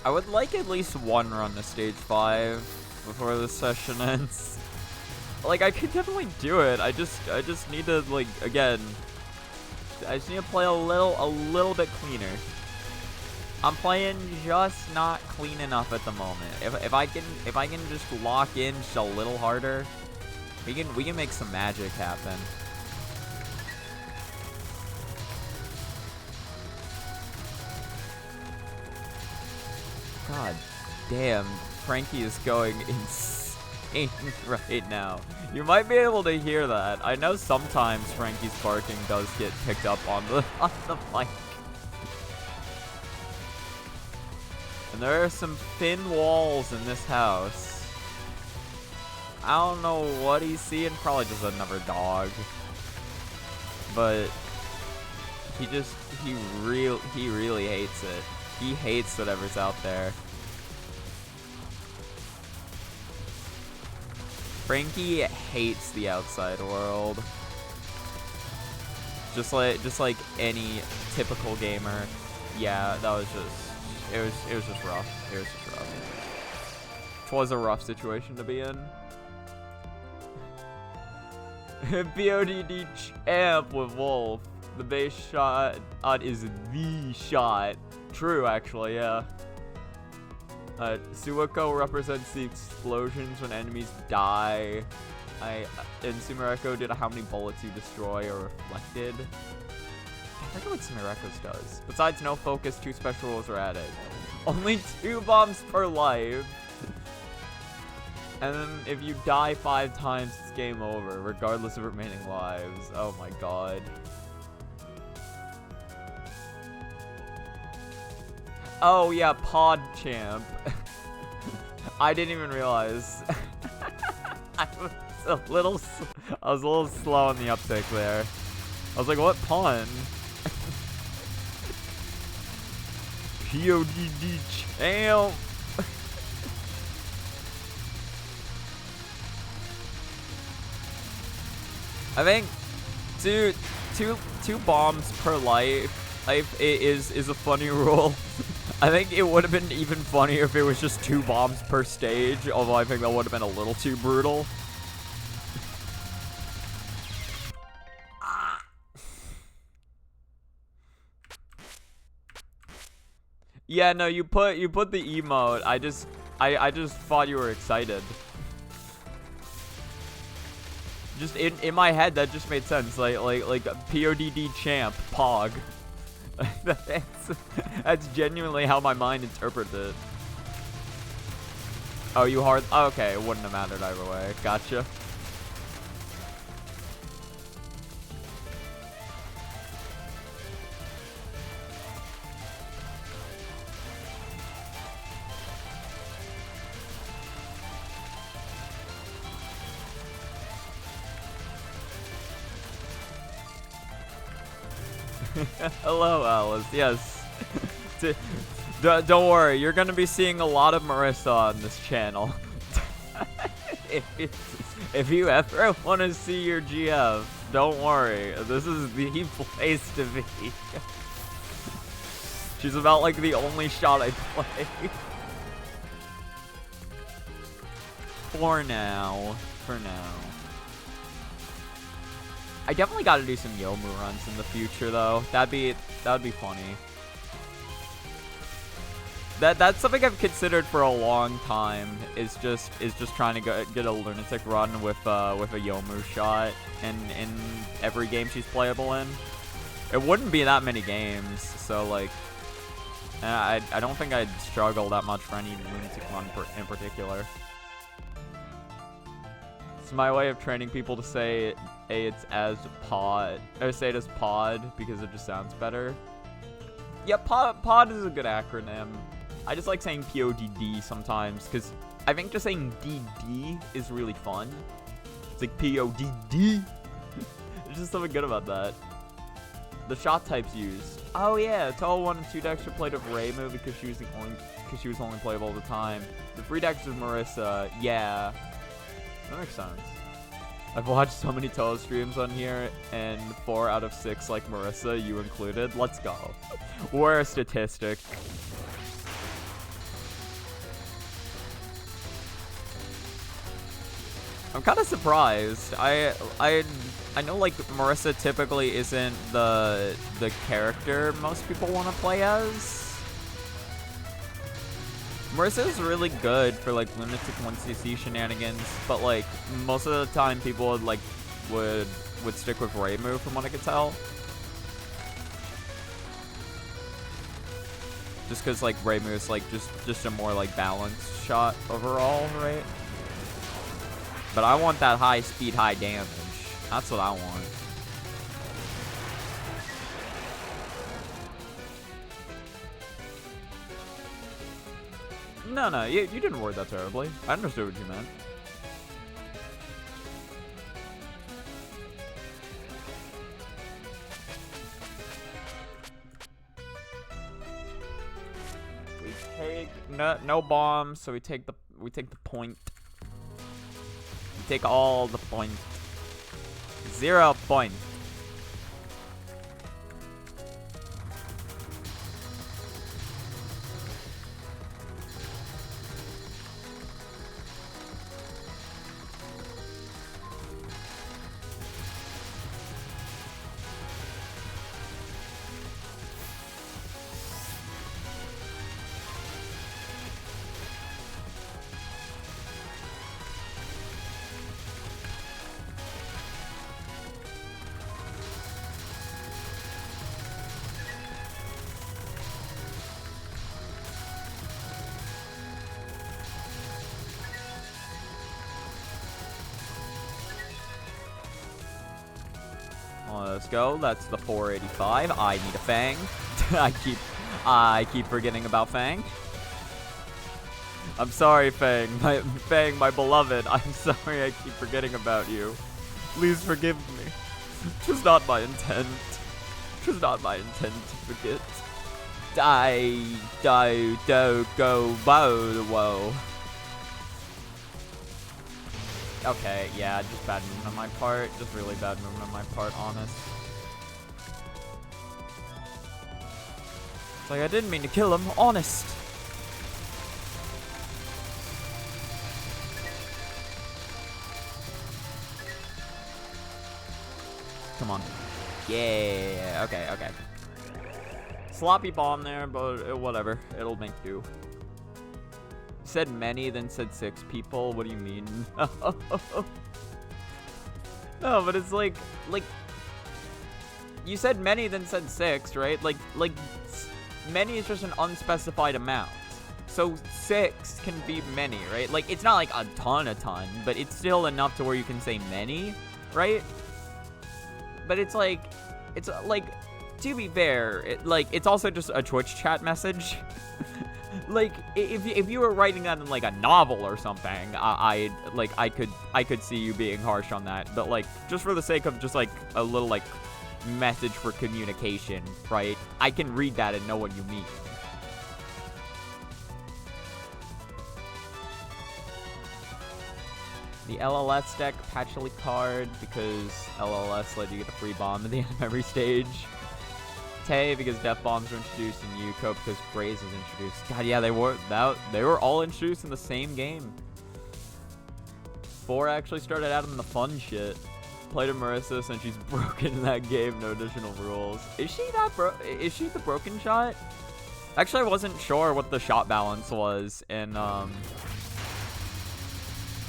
I would like at least one run to stage 5 before this session ends. Like, I could definitely do it. I just need to, like, again, I just need to play a little bit cleaner. I'm playing just not clean enough at the moment. If I can just lock in just a little harder, we can make some magic happen. God damn, Frankie is going insane right now. You might be able to hear that. I know sometimes Frankie's barking does get picked up on the mic. And there are some thin walls in this house. I don't know what he's seeing, probably just another dog. But he really hates it. He hates whatever's out there. Frankie hates the outside world. Just like any typical gamer. Yeah, that was just it was just rough. It was just rough. It was a rough situation to be in. BODD champ with Wolf. The base shot is the shot. True, actually, yeah. Suwako represents the explosions when enemies die. In Sumereko, did how many bullets you destroy are reflected. I wonder what Smirekos does. Besides no focus, 2 special rules are added. Only 2 bombs per life. And then if you die 5 times, it's game over, regardless of remaining lives. Oh my god. Oh yeah, Pod Champ. I didn't even realize. I was a little slow on the uptick there. I was like, what pun? PODD champ. I think two bombs per life is a funny rule. I think it would have been even funnier if it was just 2 bombs per stage, although I think that would have been a little too brutal. Yeah, no, you put the emote. I just thought you were excited. Just in my head, that just made sense. Like PODD champ pog. That's genuinely how my mind interpreted it. Oh, you hard? Oh, okay, it wouldn't have mattered either way. Gotcha. Hello, Alice. Yes. Don't worry. You're going to be seeing a lot of Marissa on this channel. If you ever want to see your GF, don't worry. This is the place to be. She's about like the only shot I play. For now. I definitely got to do some Yomu runs in the future, though. That would be funny. That's something I've considered for a long time. Is just trying to get a lunatic run with a Yomu shot in every game she's playable in. It wouldn't be that many games, so like, I don't think I'd struggle that much for any lunatic run in particular. It's my way of training people to say it's as pod, or say it as pod because it just sounds better. Yeah, pod is a good acronym. I just like saying PODD sometimes because I think just saying DD is really fun. It's like PODD. There's just something good about that. The shot types used. Oh yeah, Total 1 and 2 decks were played with Reimu because she was only playable all the time. The 3 decks with Marissa, yeah. That makes sense. I've watched so many Toho streams on here, and 4 out of 6 like Marissa, you included. Let's go. We're a statistic. I'm kind of surprised. I know like Marissa typically isn't the character most people want to play as. Marissa is really good for like lunatic 1cc shenanigans, but like most of the time people would stick with Reimu from what I could tell. Just because like Reimu is like just a more like balanced shot overall, right? But I want that high speed, high damage. That's what I want. No, you didn't word that terribly. I understood what you meant. We take no bombs, so we take the point. We take all the points. 0 point. Let's go. That's the 485. I need a Fang. I keep forgetting about Fang. I'm sorry, Fang. Fang, my beloved. I'm sorry I keep forgetting about you. Please forgive me. 'Twas not my intent. 'Twas not my intent to forget. Die, do, go, bow, whoa. Okay, yeah, just bad movement on my part. Just really bad movement on my part, honest. It's like, I didn't mean to kill him, honest. Come on. Yeah, okay, okay. Sloppy bomb there, but whatever. It'll make do. Said many, then said 6 people. What do you mean? No, but it's like, you said many, then said 6, right? Like, many is just an unspecified amount. So 6 can be many, right? Like, it's not like a ton, but it's still enough to where you can say many, right? But it's like, to be fair, it's also just a Twitch chat message. Like, if you were writing that in like a novel or something, I could see you being harsh on that. But like, just for the sake of just like a little like message for communication, right? I can read that and know what you mean. The LLS deck patchily card because LLS let you get a free bomb at the end of every stage. Tay because death bombs were introduced in Yuko because Graze was introduced. God, yeah, they were all introduced in the same game. 4 actually started out in the fun shit. Played a Marissa since she's broken that game. No additional rules. Is she the broken shot? Actually, I wasn't sure what the shot balance was in I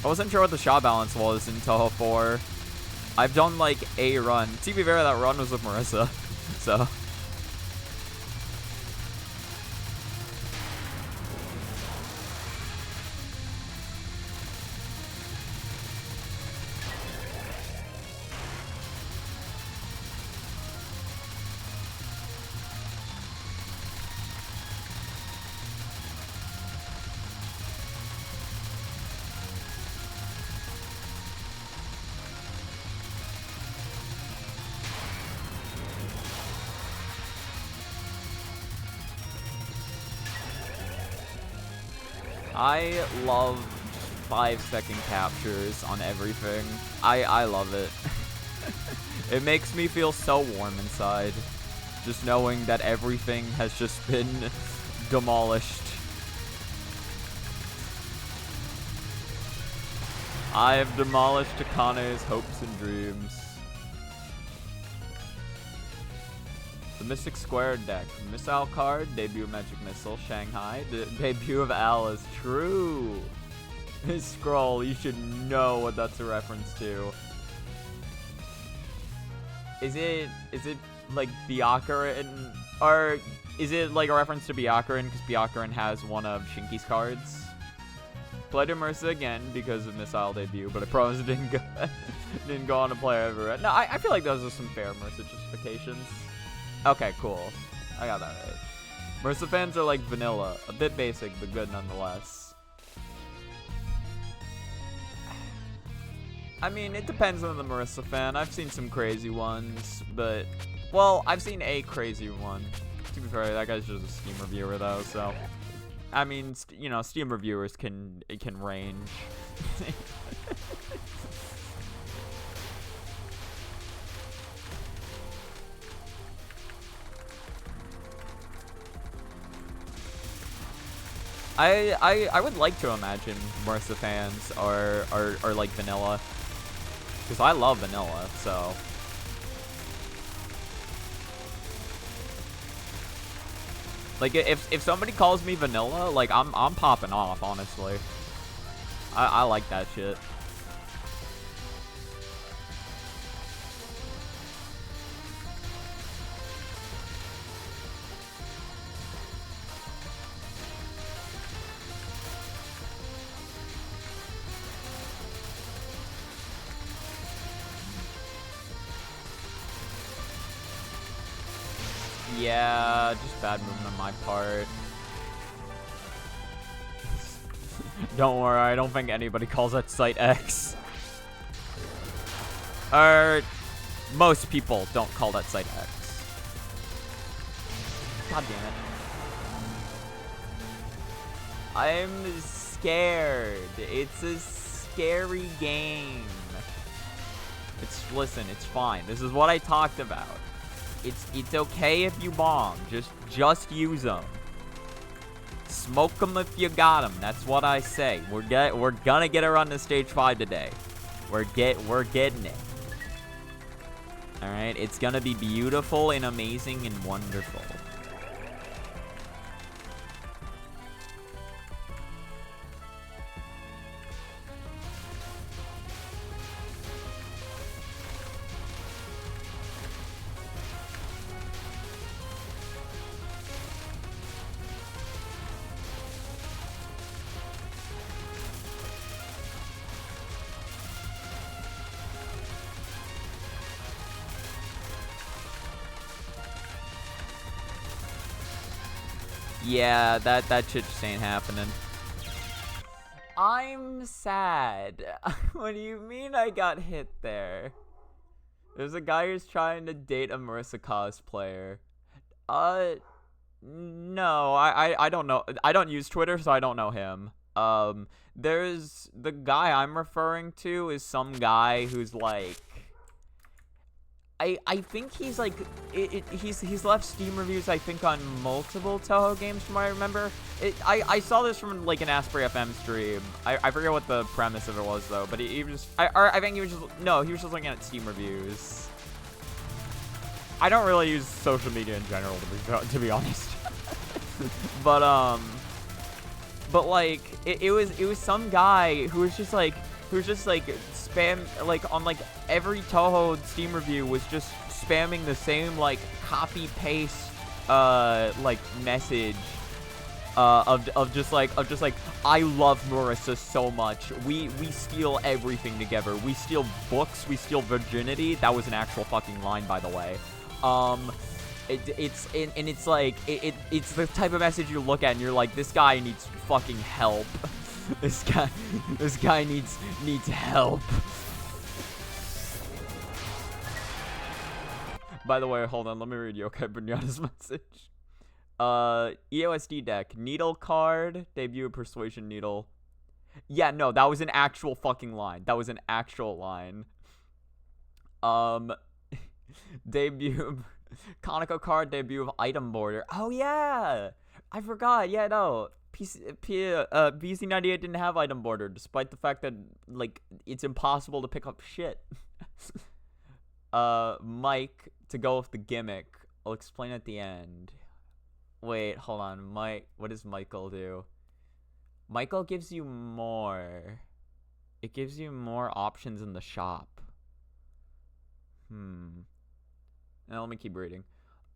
wasn't sure what the shot balance was in Toho 4. I've done like a run. To be fair, that run was with Marissa, so. I love 5-second captures on everything. I love it. It makes me feel so warm inside. Just knowing that everything has just been demolished. I have demolished Akane's hopes and dreams. The Mystic Square deck. Missile card, debut of Magic Missile, Shanghai. The debut of Al is true. Scroll, you should know what that's a reference to. Is it like Byakuran? Or is it like a reference to Byakuran because Byakuran has one of Shinki's cards? Played Immersa again because of Missile debut, but I promise it didn't go on to play ever. No, I feel like those are some fair Immersa justifications. Okay, cool. I got that right. Marissa fans are like vanilla. A bit basic, but good nonetheless. I mean, it depends on the Marissa fan. I've seen some crazy ones, but... Well, I've seen a crazy one. To be fair, that guy's just a Steam reviewer, though, so... I mean, you know, Steam reviewers can range. I would like to imagine Marissa fans are like vanilla, because I love vanilla, so. Like if somebody calls me vanilla, like I'm popping off, honestly. I like that shit. Yeah, just bad movement on my part. Don't worry, I don't think anybody calls that Site X. Most people don't call that Site X. God damn it. I'm scared. It's a scary game. Listen, it's fine. This is what I talked about. It's okay if you bomb. Just use them. Smoke them if you got them. That's what I say. We're gonna get her on the stage 5 today. We're getting it. All right, it's gonna be beautiful and amazing and wonderful. Yeah, that shit just ain't happening. I'm sad. What do you mean I got hit there? There's a guy who's trying to date a Marissa cosplayer. No, I don't know. I don't use Twitter, so I don't know him. There's the guy I'm referring to is some guy who's like, I think he's like, he's left Steam reviews, I think, on multiple Toho games from what I remember. I saw this from like an Asprey FM stream. I forget what the premise of it was though, but he was just, I think he was just, no, he was just looking at Steam reviews. I don't really use social media in general, to be honest. but like, it was some guy who was just like spam, like, on like every Toho Steam review was just spamming the same like copy paste like message of just like I love Marissa so much. We steal everything together. We steal books, we steal virginity. That was an actual fucking line, by the way. It's like it's the type of message you look at and you're like, this guy needs fucking help. This guy needs help. By the way, hold on, let me read Yokai Brunata's message. EOSD deck, Needle card, debut of Persuasion Needle. Yeah, no, that was an actual fucking line. That was an actual line. Debut Conoco card, debut of Item Border. Oh yeah, I forgot. Yeah, no. BC98 didn't have Item Border, despite the fact that, like, it's impossible to pick up shit. Mike, to go with the gimmick, I'll explain at the end. Wait, hold on. Mike, what does Michael do? Michael gives you more. It gives you more options in the shop. Now let me keep reading.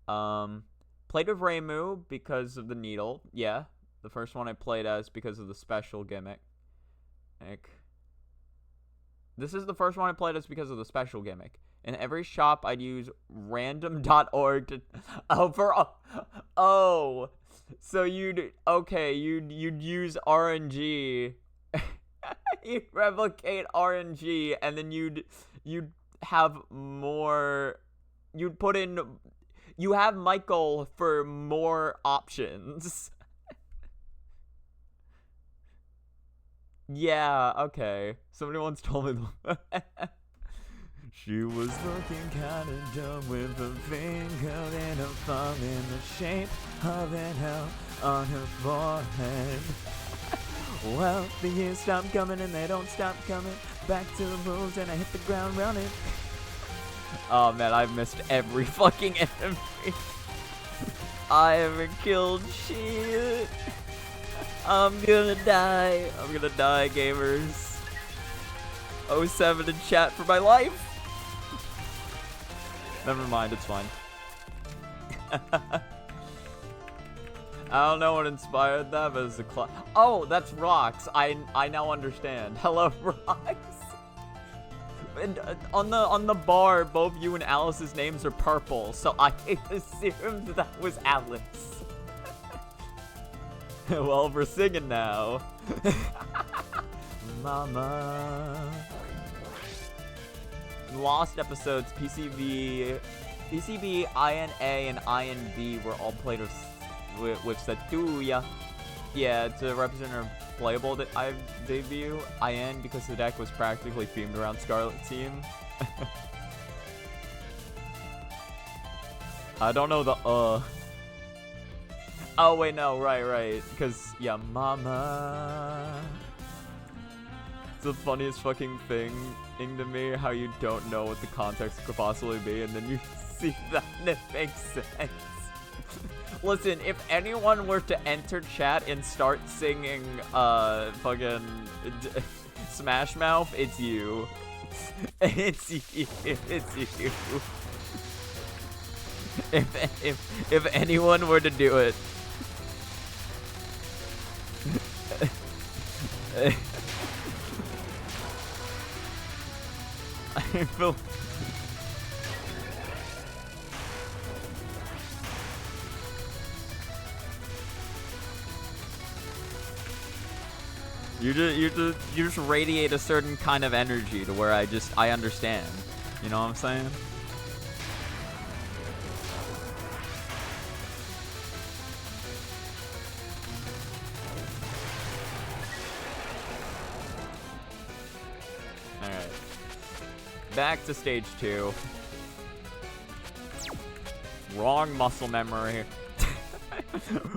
Played with Reimu because of the needle. Yeah. The first one I played as because of the special gimmick. This is the first one I played as because of the special gimmick. In every shop, I'd use random.org to... Oh, so you'd use RNG. You'd replicate RNG, and then you'd have more... You'd put in... You have Michael for more options. Yeah, okay. Somebody once told me she was looking kinda dumb with a finger and a thumb in the shape of an L on her forehead. Well, the years stop coming and they don't stop coming. Back to the moves and I hit the ground running. Oh man, I've missed every fucking enemy. I haven't killed shit. I'm gonna die. I'm gonna die, gamers. 07 in chat for my life. Never mind, it's fine. I don't know what inspired that, but it's a Oh, that's Rocks. I now understand. Hello, Rocks. And, on the bar, both you and Alice's names are purple, so I assumed that was Alice. Well, we're singing now. Mama. In lost episodes, PCB, INA, and INB were all played with Satuya. Yeah, to represent her playable debut. IN because the deck was practically themed around Scarlet Team. I don't know the Oh wait, no, right. Because yeah, mama. It's the funniest fucking thing to me how you don't know what the context could possibly be, and then you see that and it makes sense. Listen, if anyone were to enter chat and start singing, fucking Smash Mouth, it's you. It's you. It's you. If anyone were to do it. I feel... You just radiate a certain kind of energy to where I understand. You know what I'm saying? Alright. Back to stage 2. Wrong muscle memory.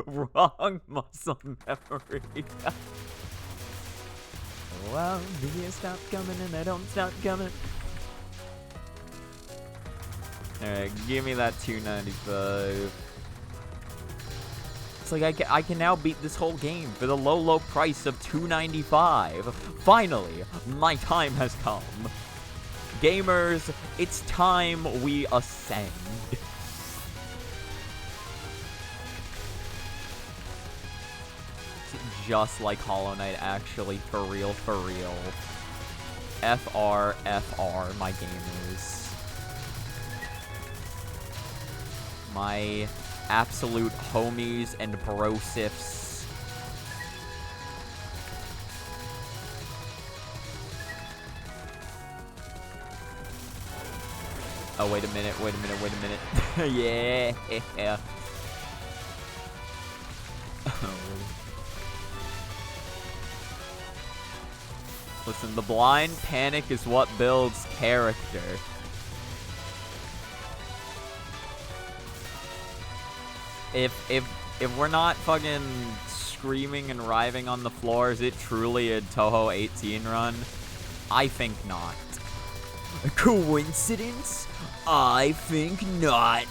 Wrong muscle memory. Well, the years stop coming and they don't stop coming. Alright, give me that 295. It's like I can now beat this whole game for the low price of 295. Finally, my time has come. Gamers, it's time we ascend. Just like Hollow Knight, actually, for real. FR, my gamers. My absolute homies and brosifs. Oh, wait a minute. Yeah. Listen, the blind panic is what builds character. If we're not fucking screaming and writhing on the floor, is it truly a Toho 18 run? I think not. A coincidence? I think not.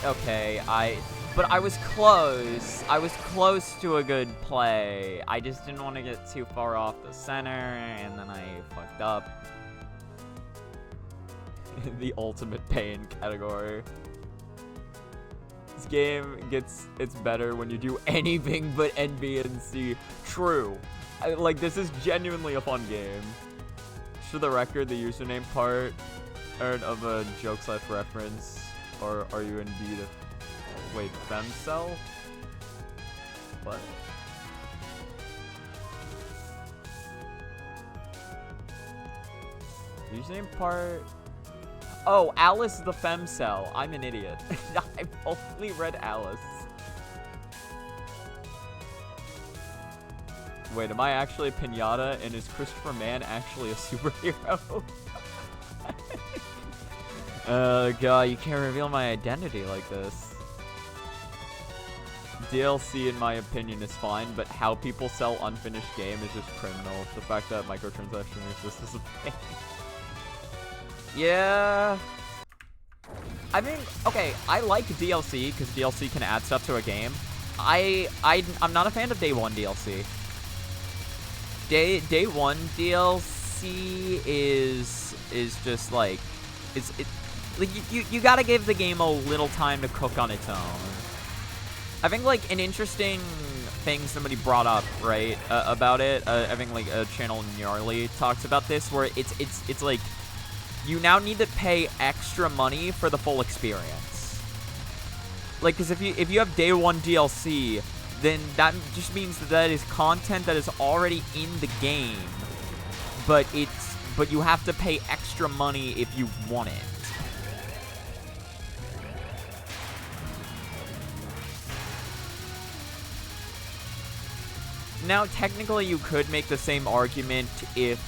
Okay, but I was close. I was close to a good play. I just didn't want to get too far off the center, and then I fucked up. The ultimate pain category. This game it's better when you do anything but NB and C. True. Like, this is genuinely a fun game. For the record, the username part of a joke/reference, or are you indeed a... Wait, femcell? What? Username part... Oh, Alice the femcell. I'm an idiot. I've only read Alice. Wait, am I actually a pinata, and is Christopher Mann actually a superhero? God, you can't reveal my identity like this. DLC, in my opinion, is fine, but how people sell unfinished game is just criminal. The fact that microtransactions exist is a thing. Yeah. I mean, okay, I like DLC, because DLC can add stuff to a game. I'm not a fan of Day 1 DLC. Day 1 DLC is just like, like you gotta give the game a little time to cook on its own. I think, like, an interesting thing somebody brought up, right, about it. I think like a channel Gnarly talks about this, where it's like you now need to pay extra money for the full experience. Like, because if you have day one DLC, then that just means that is content that is already in the game, but you have to pay extra money if you want it. Now, technically, you could make the same argument if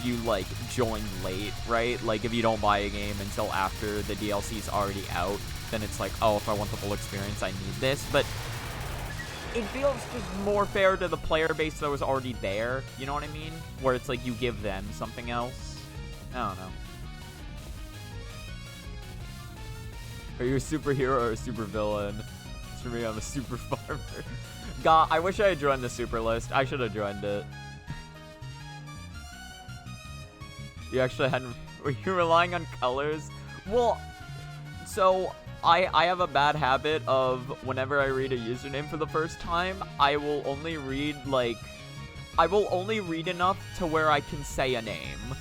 you, like, join late, right? Like, if you don't buy a game until after the DLC is already out, then it's like, oh, if I want the full experience, I need this. But it feels just more fair to the player base that was already there, you know what I mean? Where it's like you give them something else. I don't know. Are you a superhero or a supervillain? For me, I'm a super farmer. God, I wish I had joined the super list. I should have joined it. You actually hadn't... Were you relying on colors? Well, so I have a bad habit of whenever I read a username for the first time, I will only read, like... I will only read enough to where I can say a name.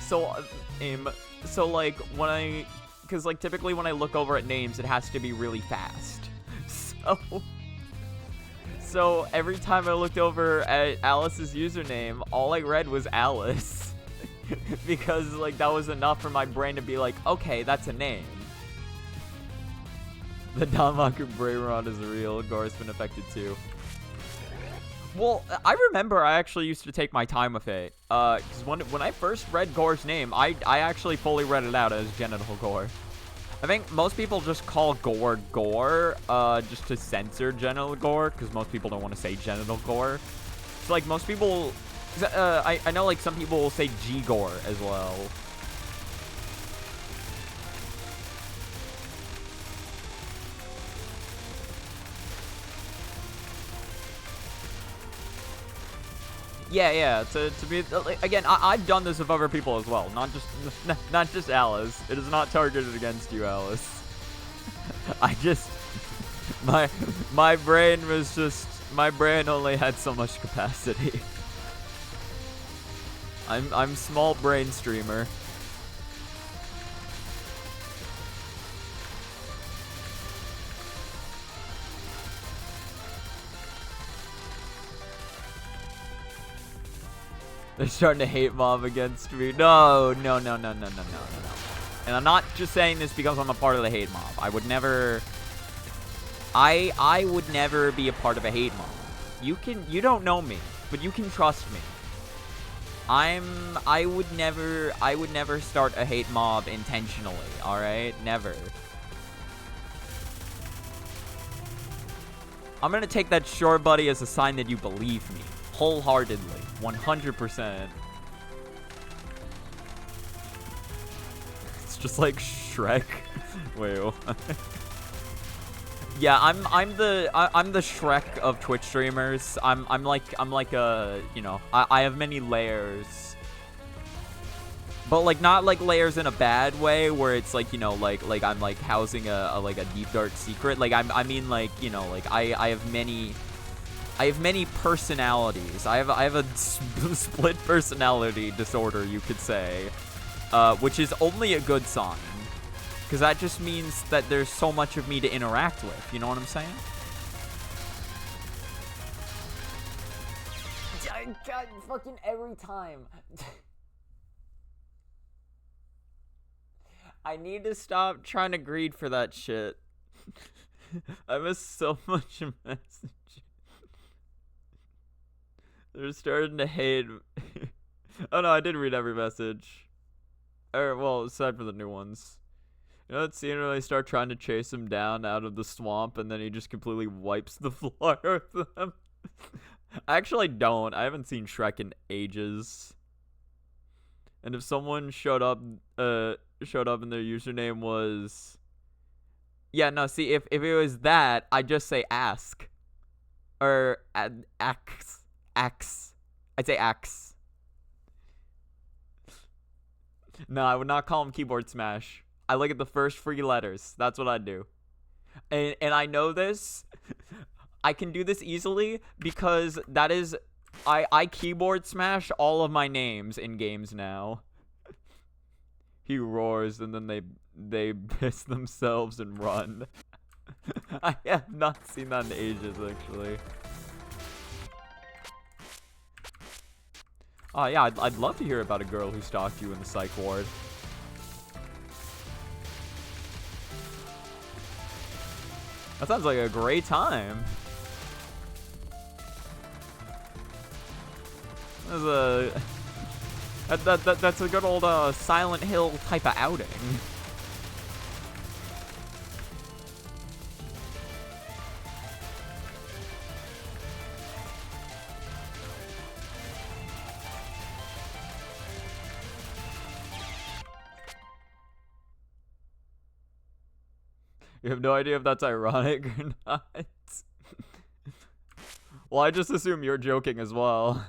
So, like, when I... Because, like, typically when I look over at names, it has to be really fast. So every time I looked over at Alice's username, all I read was Alice. Because, like, that was enough for my brain to be like, okay, that's a name. The Damaku Brayrod is real. Gore's been affected too. Well, I remember I actually used to take my time with it. Because when I first read Gore's name, I actually fully read it out as Genital Gore. I think most people just call Gore Gore, just to censor Genital Gore, because most people don't want to say Genital Gore. So, like, most people... I know, like, some people will say G-Gore as well. Yeah, to be, again, I've done this with other people as well, not just Alice. It is not targeted against you, Alice. I just, my brain only had so much capacity. I'm small brain streamer. They're starting to hate mob against me. No. And I'm not just saying this because I'm a part of the hate mob. I would never be a part of a hate mob. You don't know me, but you can trust me. I would never start a hate mob intentionally, alright? Never. I'm gonna take that sure buddy as a sign that you believe me. Wholeheartedly. 100%. It's just like Shrek. Wait. Yeah, I'm the Shrek of Twitch streamers. I'm like a, you know, I have many layers. But like not like layers in a bad way where it's like, you know, like I'm like housing a like a deep dark secret. Like I mean like, you know, like I have many personalities. I have a split personality disorder, you could say, which is only a good sign, because that just means that there's so much of me to interact with. You know what I'm saying? God, fucking every time. I need to stop trying to greed for that shit. I miss so much message. They're starting to hate. Oh no, I did read every message. Well, aside from the new ones. You know that scene where they start trying to chase him down out of the swamp and then he just completely wipes the floor with them? I actually don't. I haven't seen Shrek in ages. And if someone showed up and their username was... Yeah, no, see, if it was that, I'd just say ask. Or ax. I'd say axe. No, I would not call him Keyboard Smash. I look at the first 3 letters. That's what I'd do. And I know this. I can do this easily because that is... I keyboard smash all of my names in games now. He roars and then they piss themselves and run. I have not seen that in ages, actually. Oh yeah, I'd love to hear about a girl who stalked you in the psych ward. That sounds like a great time. That's a good old Silent Hill type of outing. You have no idea if that's ironic or not. Well, I just assume you're joking as well.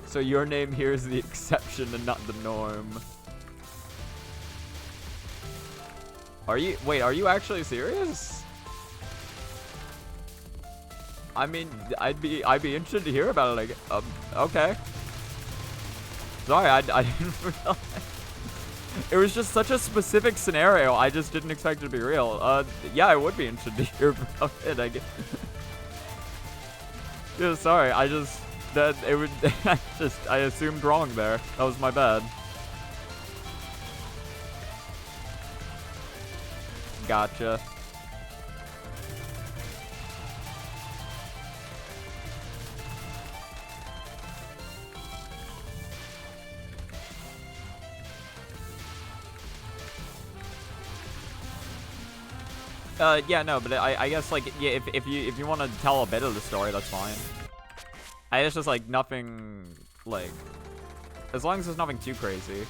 So your name here is the exception and not the norm. Wait, are you actually serious? I mean, I'd be interested to hear about it. Like, okay. Sorry, I didn't realize. It was just such a specific scenario. I just didn't expect it to be real. Yeah, I would be interested to hear about it. I guess. Yeah, sorry. I assumed wrong there. That was my bad. Gotcha. Yeah, no, but I guess, like, yeah, if you want to tell a bit of the story, that's fine. It's just, like, nothing, like, as long as there's nothing too crazy.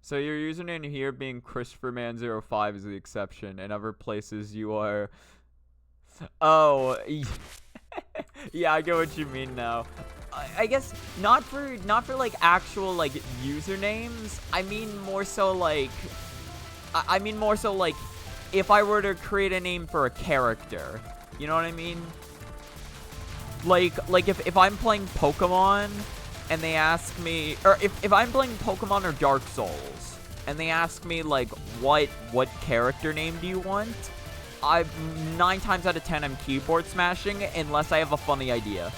So your username here being ChristopherMan05 is the exception, and other places you are... Oh, yeah, I get what you mean now. I guess not for like actual like usernames. I mean more so like if I were to create a name for a character, you know what I mean? Like if I'm playing Pokemon and they ask me, or if I'm playing Pokemon or Dark Souls and they ask me like what character name do you want? 9 times out of 10 I'm keyboard smashing unless I have a funny idea.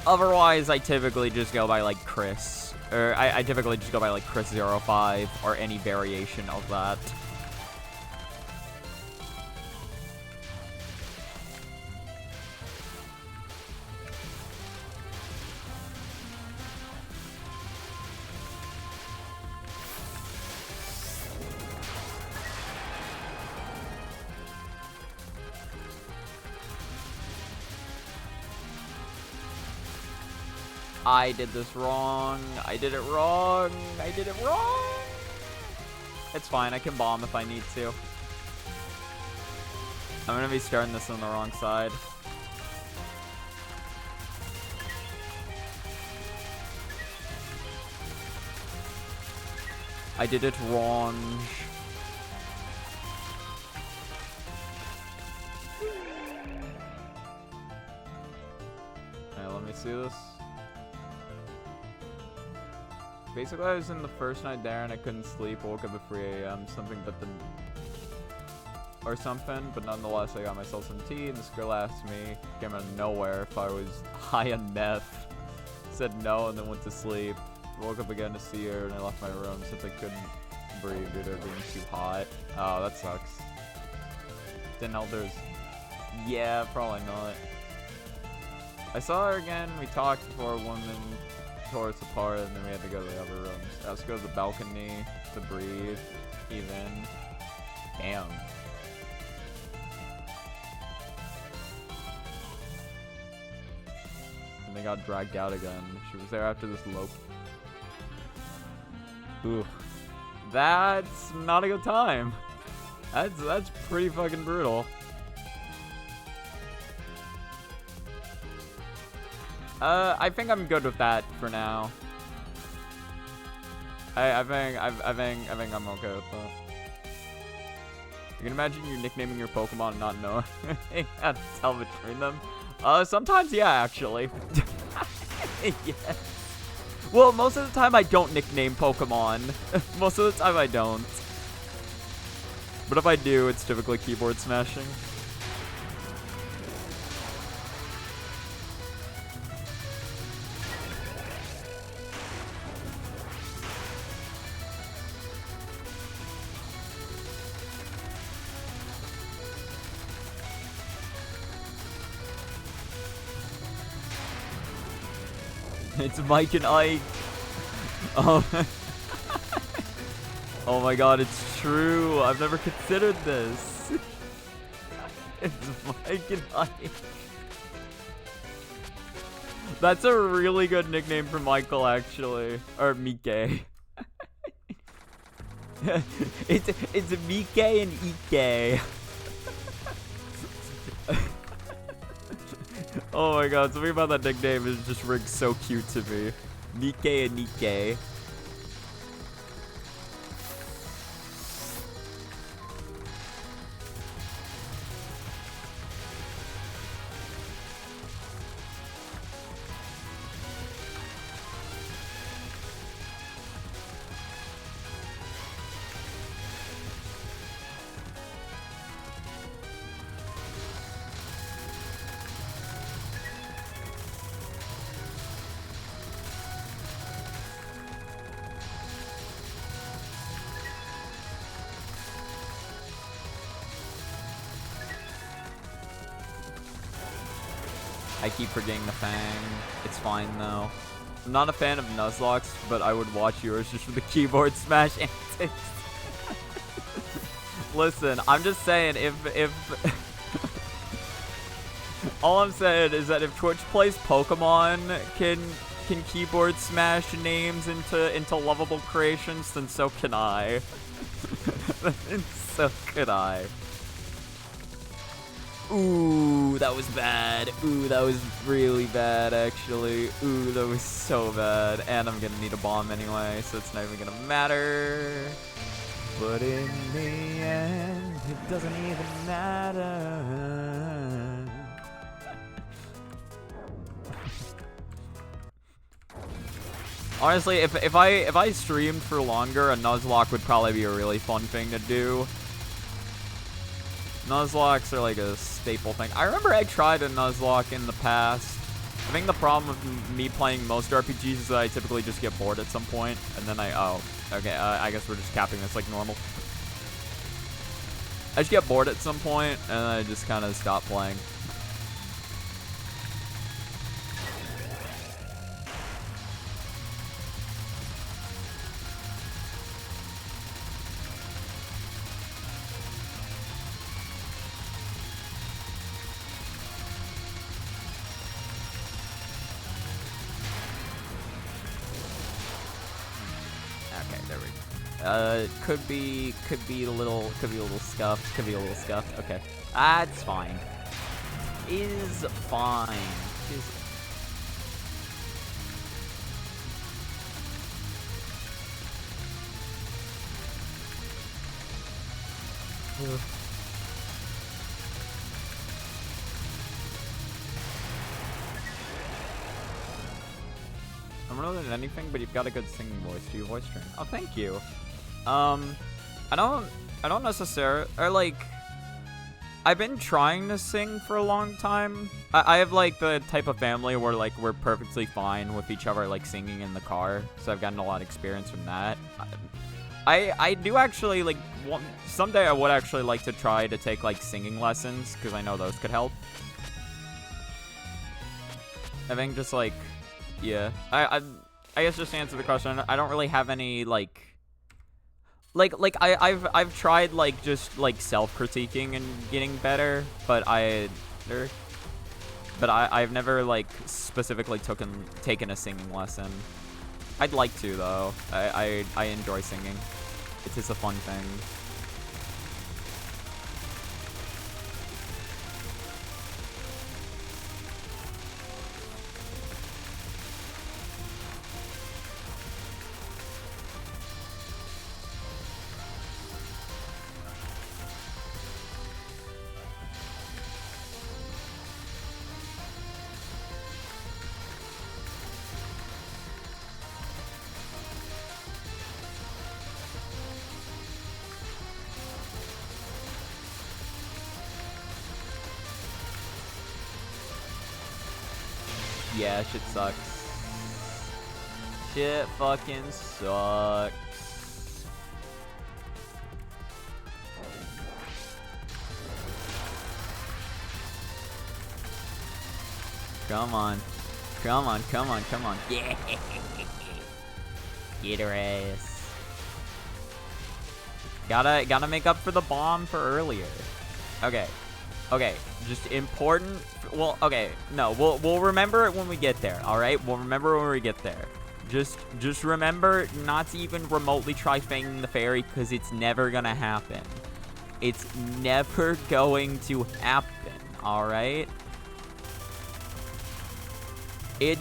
Otherwise, I typically just go by, like, Chris. Or, I typically just go by, like, Chris05 or any variation of that. I did this wrong. I did it wrong. I did it wrong. It's fine. I can bomb if I need to. I'm gonna be starting this on the wrong side. I did it wrong. Okay, let me see this. Basically, I was in the first night there and I couldn't sleep. Woke up at 3 a.m. Or something, but nonetheless, I got myself some tea, and this girl asked me, came out of nowhere, if I was high on meth. Said no, and then went to sleep. Woke up again to see her, and I left my room since I couldn't breathe due to it being too hot. Oh, that sucks. Didn't help there's... Yeah, probably not. I saw her again, we talked before a woman tore us apart, and then we had to go to the other rooms. I have to go to the balcony to breathe, even. Damn. And they got dragged out again. She was there after this lope. Ooh. That's not a good time. That's pretty fucking brutal. I think I'm good with that for now. I think I'm okay with that. You can imagine you nicknaming your Pokemon and not knowing how to tell between them. Sometimes, yeah, actually. Yeah. Well, most of the time I don't nickname Pokemon. Most of the time I don't. But if I do, it's typically keyboard smashing. It's Mike and Ike. Oh. Oh my god, it's true. I've never considered this. It's Mike and Ike. That's a really good nickname for Michael, actually. Or Mike. It's Mike and Ike. Oh my god, something about that nickname is just rings so cute to me. Mike and Ike. I keep forgetting the Fang. It's fine though. I'm not a fan of Nuzlocke's, but I would watch yours just for the keyboard smash antics. Listen, I'm just saying if all I'm saying is that if Twitch plays Pokemon can keyboard smash names into lovable creations, then so can I. Then so could I. Ooh, that was bad. Ooh, that was really bad, actually. Ooh, that was so bad. And I'm gonna need a bomb anyway, so it's not even gonna matter. But in the end, it doesn't even matter. Honestly, if I streamed for longer, a Nuzlocke would probably be a really fun thing to do. Nuzlocks are like a staple thing. I remember I tried a Nuzlocke in the past. I think the problem with me playing most RPGs is that I typically just get bored at some point, and then I guess we're just capping this like normal. I just get bored at some point, and I just kind of stop playing. Could be a little scuffed. Okay. It's fine. Is fine. I'm not really anything, but you've got a good singing voice. Do you voice train? Oh, thank you. I don't necessarily, or like, I've been trying to sing for a long time. I have like the type of family where like we're perfectly fine with each other like singing in the car, so I've gotten a lot of experience from that. I do actually like someday I would actually like to try to take like singing lessons because I know those could help. I think just like, yeah, I guess just to answer the question, I don't really have any like I've tried like just like self-critiquing and getting better, but I've never like specifically taken a singing lesson. I'd like to though. I enjoy singing. It is a fun thing. Yeah, shit sucks. Shit fucking sucks. Come on. Come on, come on, come on. Yeah. Get her ass. Gotta make up for the bomb for earlier. Okay. Okay. Just important. Well, okay. No, we'll remember it when we get there. All right. We'll remember when we get there. Just remember not to even remotely try fanging the fairy, because it's never gonna happen. It's never going to happen. All right.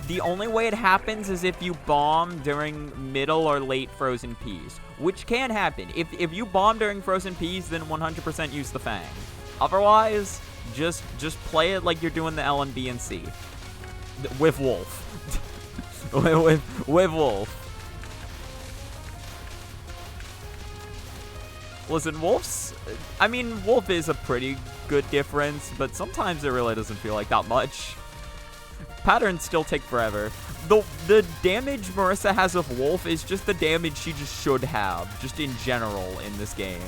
The only way it happens is if you bomb during middle or late Frozen Peas, which can happen. If you bomb during Frozen Peas, then 100% use the Fang. Otherwise, just play it like you're doing the L and B and C. With Wolf. with Wolf. Listen, I mean, Wolf is a pretty good difference, but sometimes it really doesn't feel like that much. Patterns still take forever. The damage Marissa has of Wolf is just the damage she just should have, just in general in this game.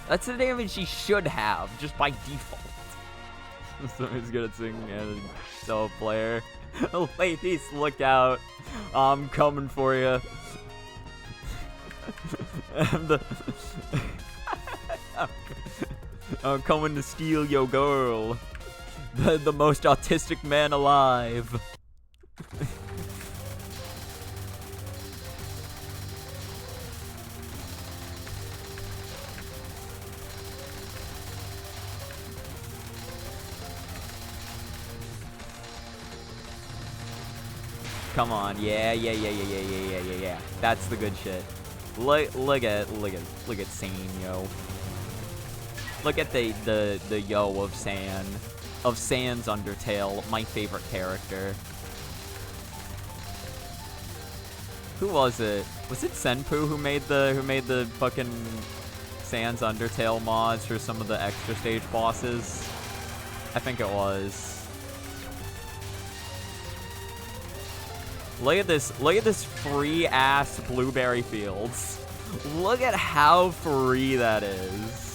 That's the damage she should have, just by default. Somebody's good at singing and so player. Ladies, look out. I'm coming for you. I'm coming to steal your girl. The most autistic man alive. Come on, yeah. That's the good shit. Look at Sayin, yo. Look at the yo of Sayin. Of Sans Undertale, my favorite character. Who was it? Was it Senpu who made the fucking Sans Undertale mods for some of the extra stage bosses? I think it was. Look at this free ass blueberry fields. Look at how free that is.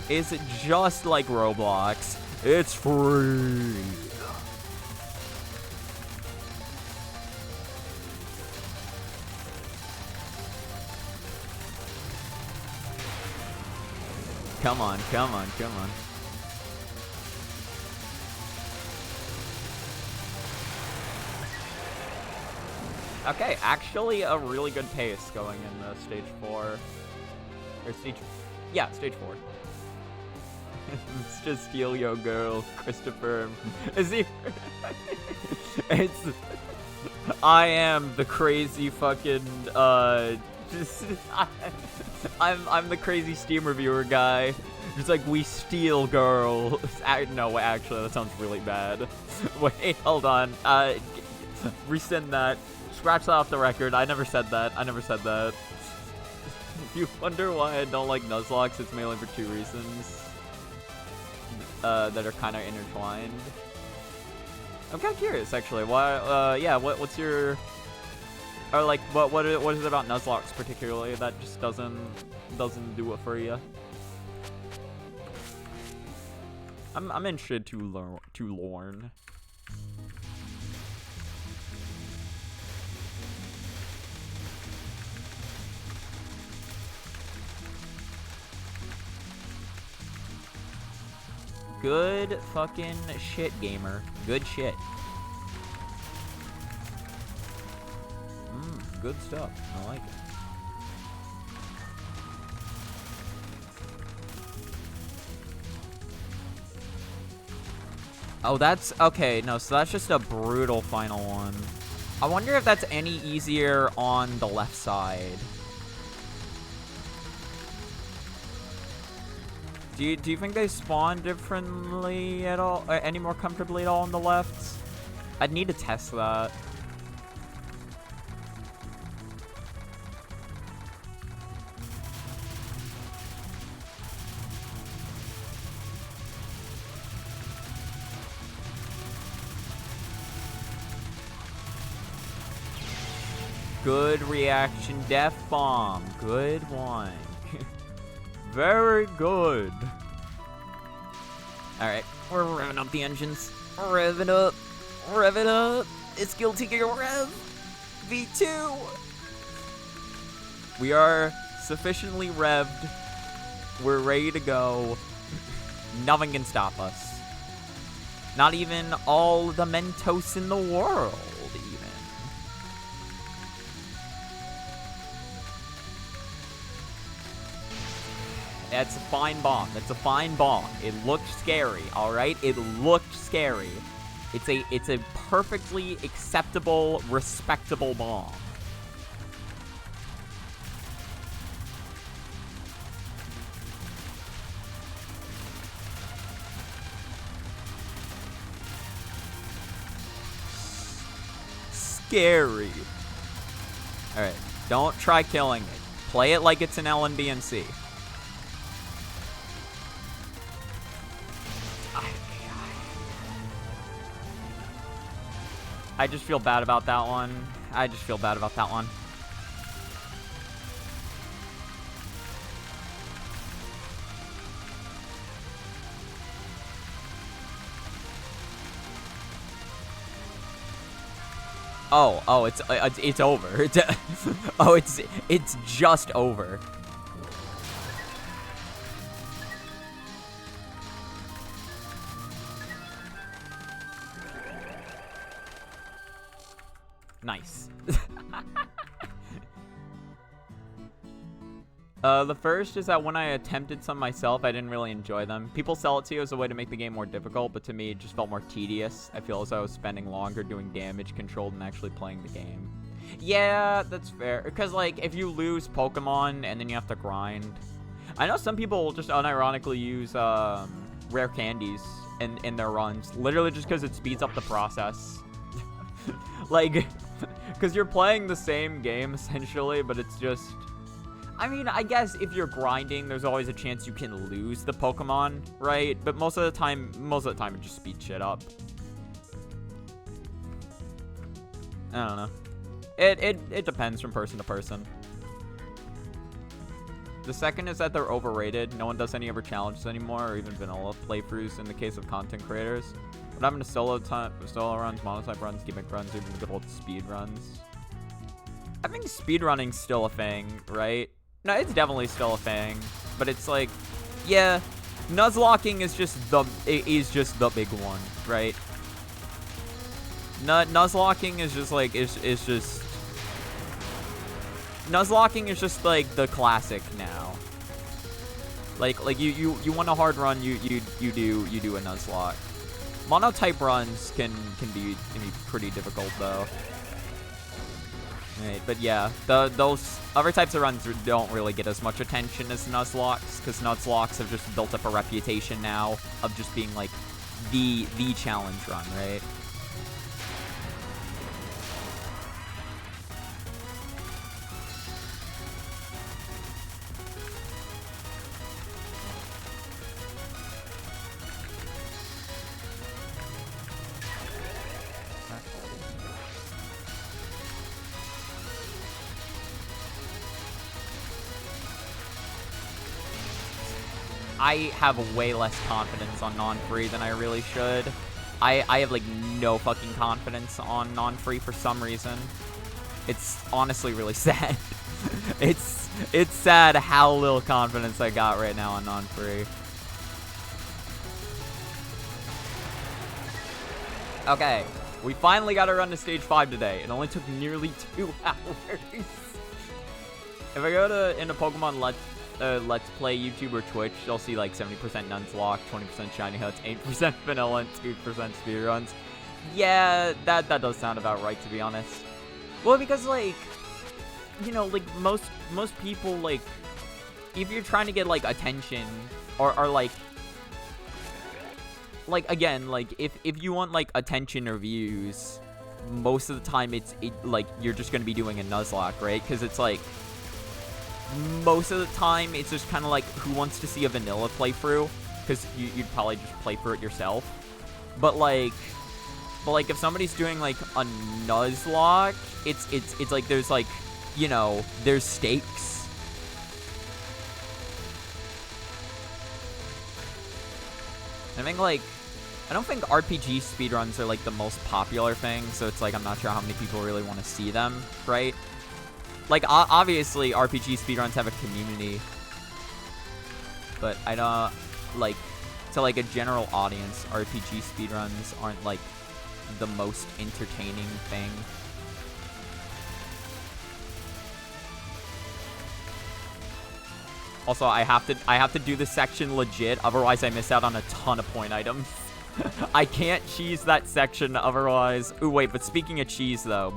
It's just like Roblox. It's free. Come on. Okay, actually a really good pace going in stage 4. Or stage 4. It's just steal your girl, Christopher. Is he? I am the crazy fucking I'm the crazy Steam reviewer guy. It's like, we steal girls. No, actually, that sounds really bad. Wait, hold on. Rescind that. Scratch that off the record. I never said that. If you wonder why I don't like Nuzlocke, it's mainly for 2 reasons. That are kind of intertwined. I'm kind of curious, actually. Why? Yeah. What's your? Or like, what is it about Nuzlocke particularly that just doesn't do it for you? I'm interested to learn. Good fucking shit, gamer. Good shit. Good stuff. I like it. Oh, that's... Okay, no, so that's just a brutal final one. I wonder if that's any easier on the left side. Do you think they spawn differently at all? Any more comfortably at all on the left? I'd need to test that. Good reaction, Death Bomb. Good one. Very good. Alright, we're revving up the engines. Rev it up. Rev it up. It's Guilty Gear Rev. V2. We are sufficiently revved. We're ready to go. Nothing can stop us. Not even all the Mentos in the world, even. That's a fine bomb. That's a fine bomb. It looks scary, alright? It looks scary. It's a perfectly acceptable, respectable bomb. Scary. Alright, don't try killing it. Play it like it's an LNBNC. I just feel bad about that one. I just feel bad about that one. Oh, it's over. It's just over. Nice. The first is that when I attempted some myself, I didn't really enjoy them. People sell it to you as a way to make the game more difficult, but to me, it just felt more tedious. I feel as though I was spending longer doing damage control than actually playing the game. Yeah, that's fair. Because, like, if you lose Pokemon and then you have to grind... I know some people will just unironically use rare candies in their runs. Literally just because it speeds up the process. Like, because you're playing the same game, essentially, but it's just... I mean, I guess if you're grinding, there's always a chance you can lose the Pokemon, right? But most of the time it just speeds shit up. I don't know. It depends from person to person. The second is that they're overrated. No one does any other challenges anymore, or even vanilla playthroughs in the case of content creators. What happened to solo runs, monotype runs, gimmick runs, even good old speed runs? I think speedrunning's still a thing, right? No, it's definitely still a thing, but it's like, yeah, Nuzlocking is just the big one, right? Nuzlocking is just like Nuzlocking is just like the classic now. Like you want a hard run, you do a Nuzlocke. Monotype runs can be pretty difficult though. Right, but yeah, those other types of runs don't really get as much attention as Nuzlocks, because Nuzlocks have just built up a reputation now of just being like the challenge run, right? I have way less confidence on non-free than I really should. I have, like, no fucking confidence on non-free for some reason. It's honestly really sad. It's sad how little confidence I got right now on non-free. Okay, we finally got to run to stage 5 today. It only took nearly 2 hours. If I go into Pokemon Let's Play YouTube or Twitch, you'll see like 70% Nuzlocke, 20% Shiny Huts, 8% Vanilla, and 2% speedruns. Yeah, that does sound about right, to be honest. Well, because, like, you know, like, most people, like, if you're trying to get, like, attention, or like, again, like, if you want, like, attention or views, most of the time like, you're just gonna be doing a Nuzlocke, right? Because it's, like, most of the time, it's just kind of like, who wants to see a vanilla playthrough? Because you'd probably just play through it yourself. But, like, But like if somebody's doing like a Nuzlocke, it's like there's like, you know, there's stakes. I think like, I don't think RPG speedruns are like the most popular thing, so it's like I'm not sure how many people really want to see them, right? Like obviously RPG speedruns have a community, but I don't like, to like a general audience, RPG speedruns aren't like the most entertaining thing. Also, I have to do this section legit, otherwise I miss out on a ton of point items. I can't cheese that section otherwise. Ooh, wait, but speaking of cheese though,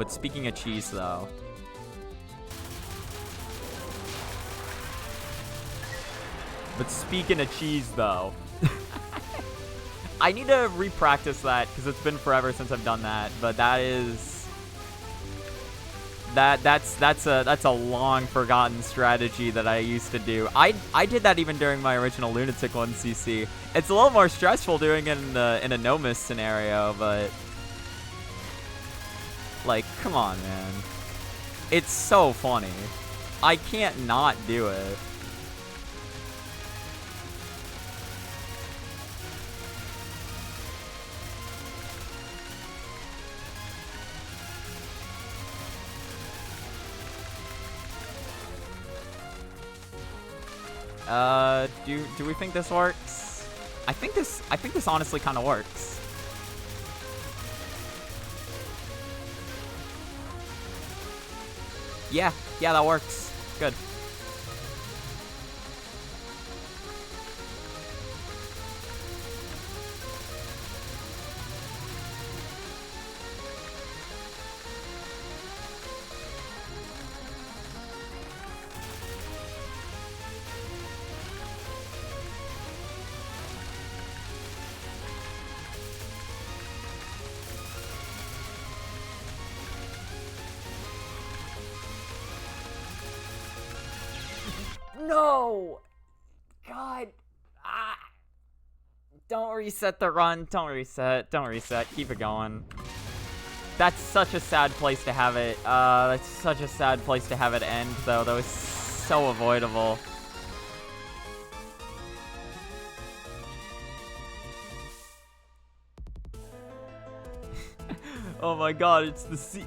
I need to re-practice that because it's been forever since I've done that. But that's a long forgotten strategy that I used to do. I did that even during my original Lunatic 1 CC. It's a little more stressful doing it in a no miss scenario, but like, come on, man, it's so funny. I can't not do it. Do we think this works? I think this honestly kind of works. Yeah, that works. Good. No! God. Don't reset the run. Don't reset. Keep it going. That's such a sad place to have it. That's such a sad place to have it end, though. That was so avoidable. Oh my god, it's the sea.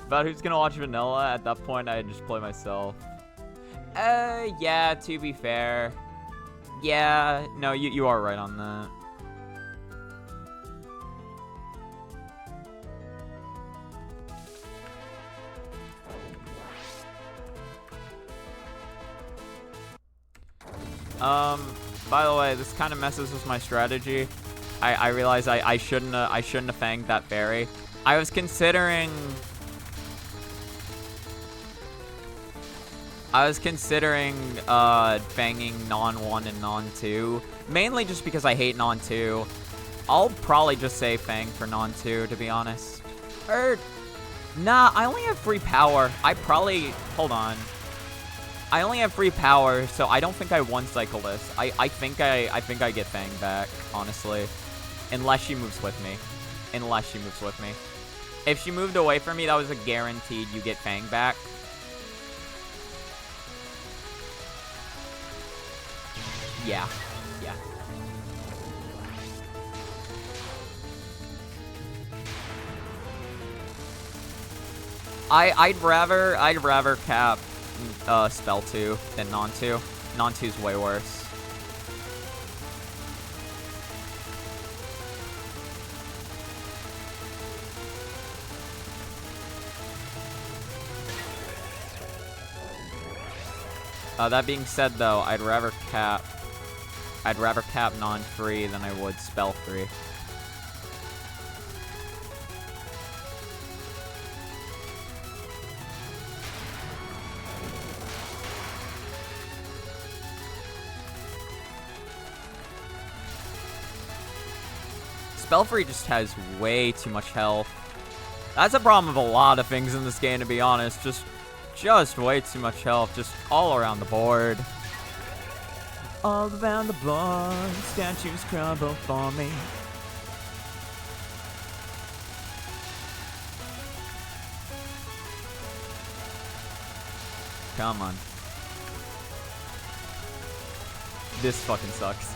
About who's gonna watch Vanilla? At that point, I'd just play myself. Yeah, to be fair. Yeah, no, you are right on that. By the way, this kind of messes with my strategy. I realize I shouldn't have fanged that fairy. I was considering fanging Non 1 and Non 2, mainly just because I hate Non 2. I'll probably just say fang for Non 2, to be honest. Nah, I only have free power. Hold on. I only have free power, so I don't think I one cycle this. I think I get fang back, honestly. Unless she moves with me. If she moved away from me, that was a guaranteed you get fang back. Yeah. I'd rather cap Spell 2 than Non 2. Non 2's way worse. That being said, though, I'd rather cap Non 3 than I would Spell 3. Spell 3 just has way too much health. That's a problem with a lot of things in this game, to be honest. Just way too much health, just all around the board. All around the blood, statues crumble for me. Come on. This fucking sucks.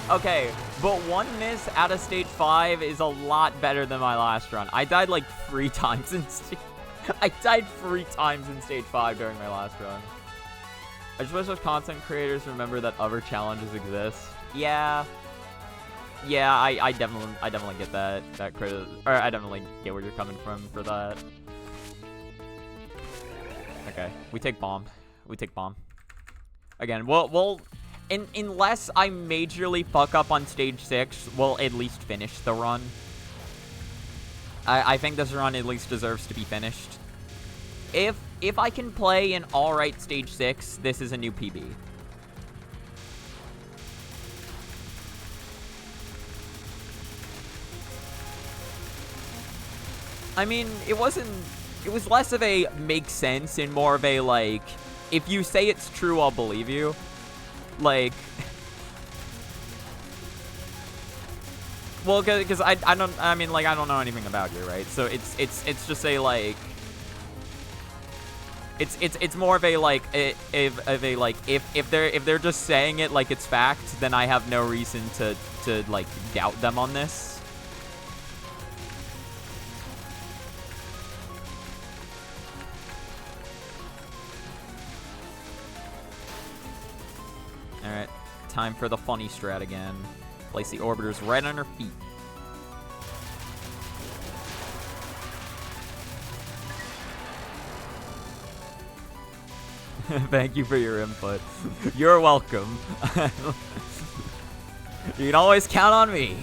Okay, but one miss out of stage 5 is a lot better than my last run. I died like 3 times in I died 3 times in stage 5 during my last run. I just wish those content creators remember that other challenges exist. Yeah. Yeah, I definitely get that or I definitely get where you're coming from for that. Okay, we take bomb. We take bomb. Again, unless I majorly fuck up on stage 6, we'll at least finish the run. I think this run at least deserves to be finished. If I can play an alright stage 6, this is a new PB. I mean, it was less of a make sense and more of a, like, if you say it's true, I'll believe you. Like, well, because I don't know anything about you, right? So it's just a, like, it's more of a, like, if they're just saying it like it's fact, then I have no reason to like doubt them on this. Alright, time for the funny strat again. Place the orbiters right on her feet. Thank you for your input. You're welcome. You can always count on me.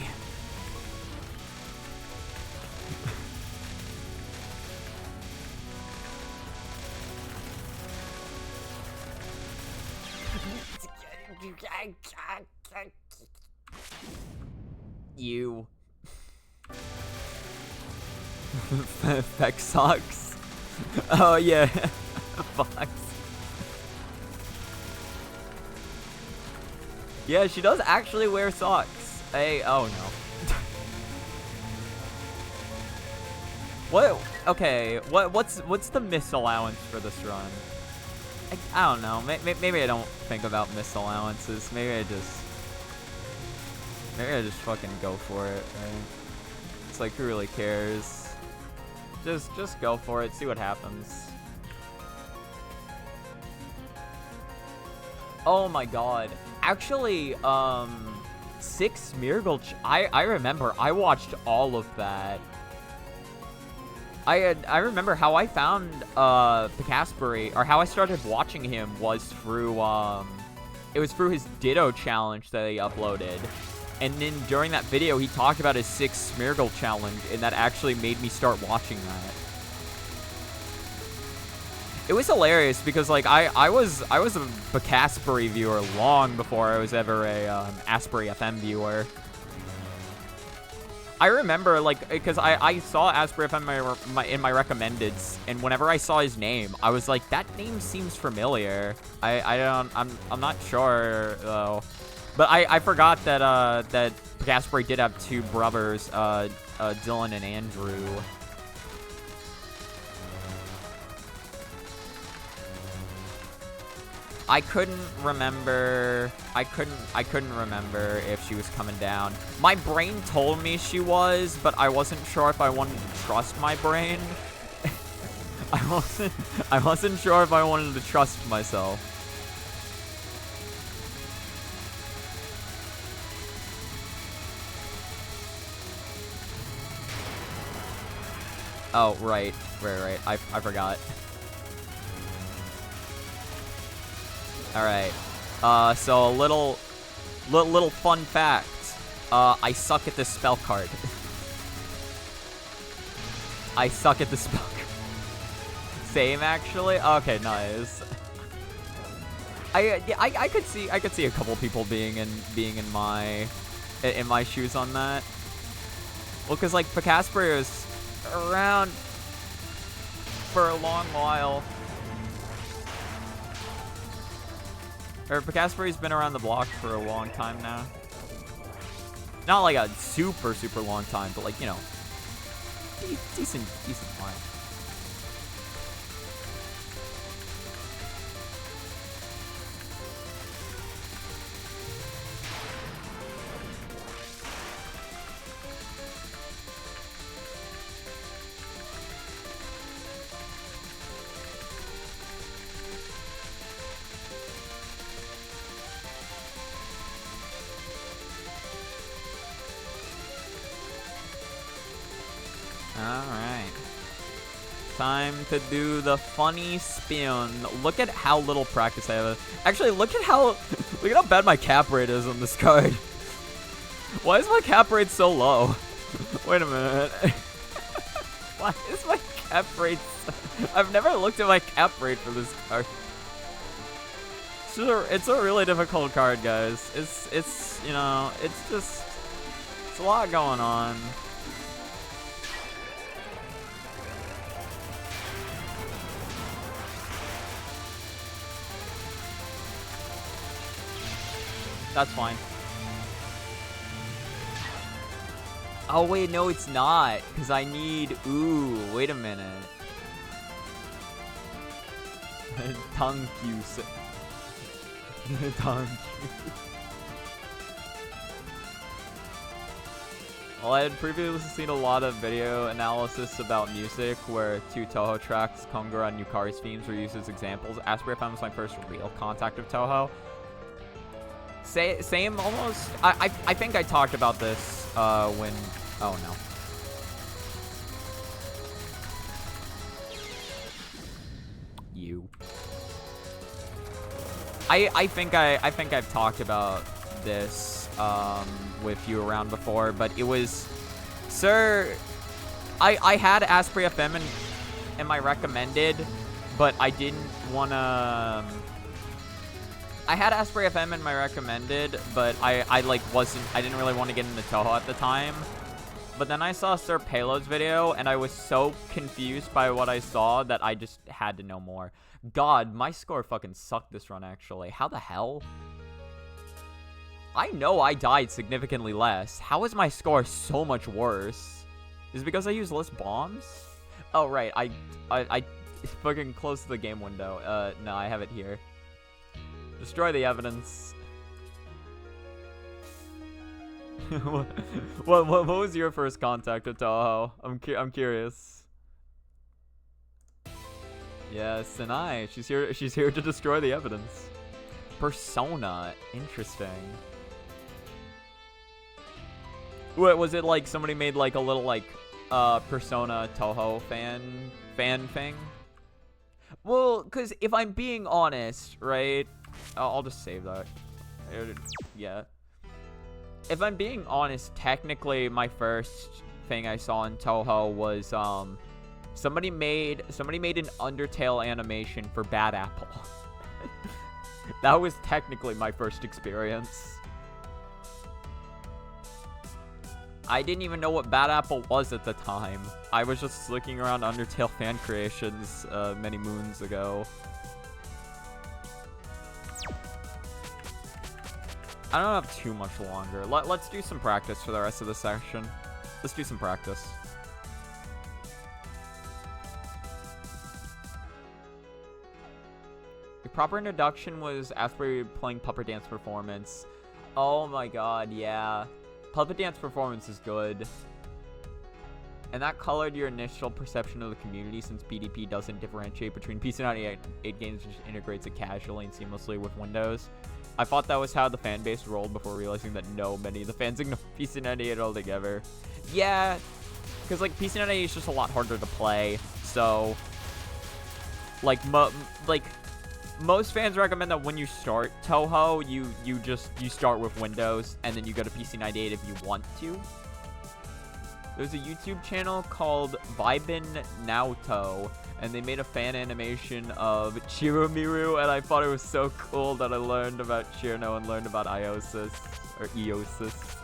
You. Feck sucks. Oh yeah. Fox. Yeah, she does actually wear socks. Hey, oh no. What? Okay. What's the misallowance for this run? I don't know. Maybe I don't think about misallowances. Maybe I just fucking go for it, right? It's like, who really cares? Just go for it. See what happens. Oh my god. Actually, 6 Smeargle. I remember. I watched all of that. I remember how I found Picasbury, or how I started watching him was through it was through his Ditto challenge that he uploaded. And then during that video, he talked about his 6 Smeargle challenge, and that actually made me start watching that. It was hilarious because, like, I was a Picasbury viewer long before I was ever a Asbury FM viewer. I remember, like, because I saw Asbury FM in my recommendeds, and whenever I saw his name, I was like, that name seems familiar. I'm not sure though. But I forgot that that Picasbury did have 2 brothers, Dylan and Andrew. I couldn't remember if she was coming down. My brain told me she was, but I wasn't sure if I wanted to trust my brain. I wasn't sure if I wanted to trust myself. Oh, right. I forgot. Alright. So a little fun fact. I suck at this spell card. I suck at the spell card. Same, actually. Okay, nice. I could see a couple people being in my shoes on that. Well, cause like Picasbury was around for a long while. Or Casper's been around the block for a long time now. Not like a super, super long time, but like, you know, decent time. Alright. Time to do the funny spin. Look at how little practice I have. Actually, look at how bad my cap rate is on this card. Why is my cap rate so low? Wait a minute. Why is my cap rate so... I've never looked at my cap rate for this card. It's a really difficult card, guys. It's you know, it's a lot going on. That's fine. Oh, wait, no, it's not. Because I need... Ooh, wait a minute. Thank you. Thank you. Well, I had previously seen a lot of video analysis about music where two Toho tracks, Konga and Yukari's themes, were used as examples. Asprey FM was my first real contact of Toho. Same almost. I think I talked about this when. Oh no. You. I think I've talked about this with you around before, but it was, sir. I had Asprey FM in my recommended, but I didn't wanna. I had Asprey FM in my recommended, but I didn't really want to get into Toho at the time. But then I saw Sir Payload's video, and I was so confused by what I saw that I just had to know more. God, my score fucking sucked this run, actually. How the hell? I know I died significantly less. How is my score so much worse? Is it because I use less bombs? Oh, right. I fucking closed the game window. No, I have it here. Destroy the evidence. what was your first contact with Toho? I'm curious. Yes, Sanai. She's here to destroy the evidence. Persona. Interesting. What was it, like somebody made like a little like Persona Toho fan thing? Well, cuz if I'm being honest, right? I'll just save that. Yeah. If I'm being honest, technically my first thing I saw in Toho was somebody made an Undertale animation for Bad Apple. That was technically my first experience. I didn't even know what Bad Apple was at the time. I was just looking around Undertale fan creations many moons ago. I don't have too much longer. Let's do some practice for the rest of the section. Let's do some practice. Your proper introduction was Asprey playing Puppet Dance Performance. Oh my god, yeah. Puppet Dance Performance is good. And that colored your initial perception of the community, since BDP doesn't differentiate between PC98 games, which integrates it casually and seamlessly with Windows. I thought that was how the fan base rolled before realizing that many of the fans ignore PC98 altogether. Yeah, because like PC98 is just a lot harder to play, so like most fans recommend that when you start Toho, you start with Windows and then you go to PC98 if you want to. There's a YouTube channel called Vibin Naoto, and they made a fan animation of Chiromiru, and I thought it was so cool that I learned about Chirno and learned about Iosis, or Eosis.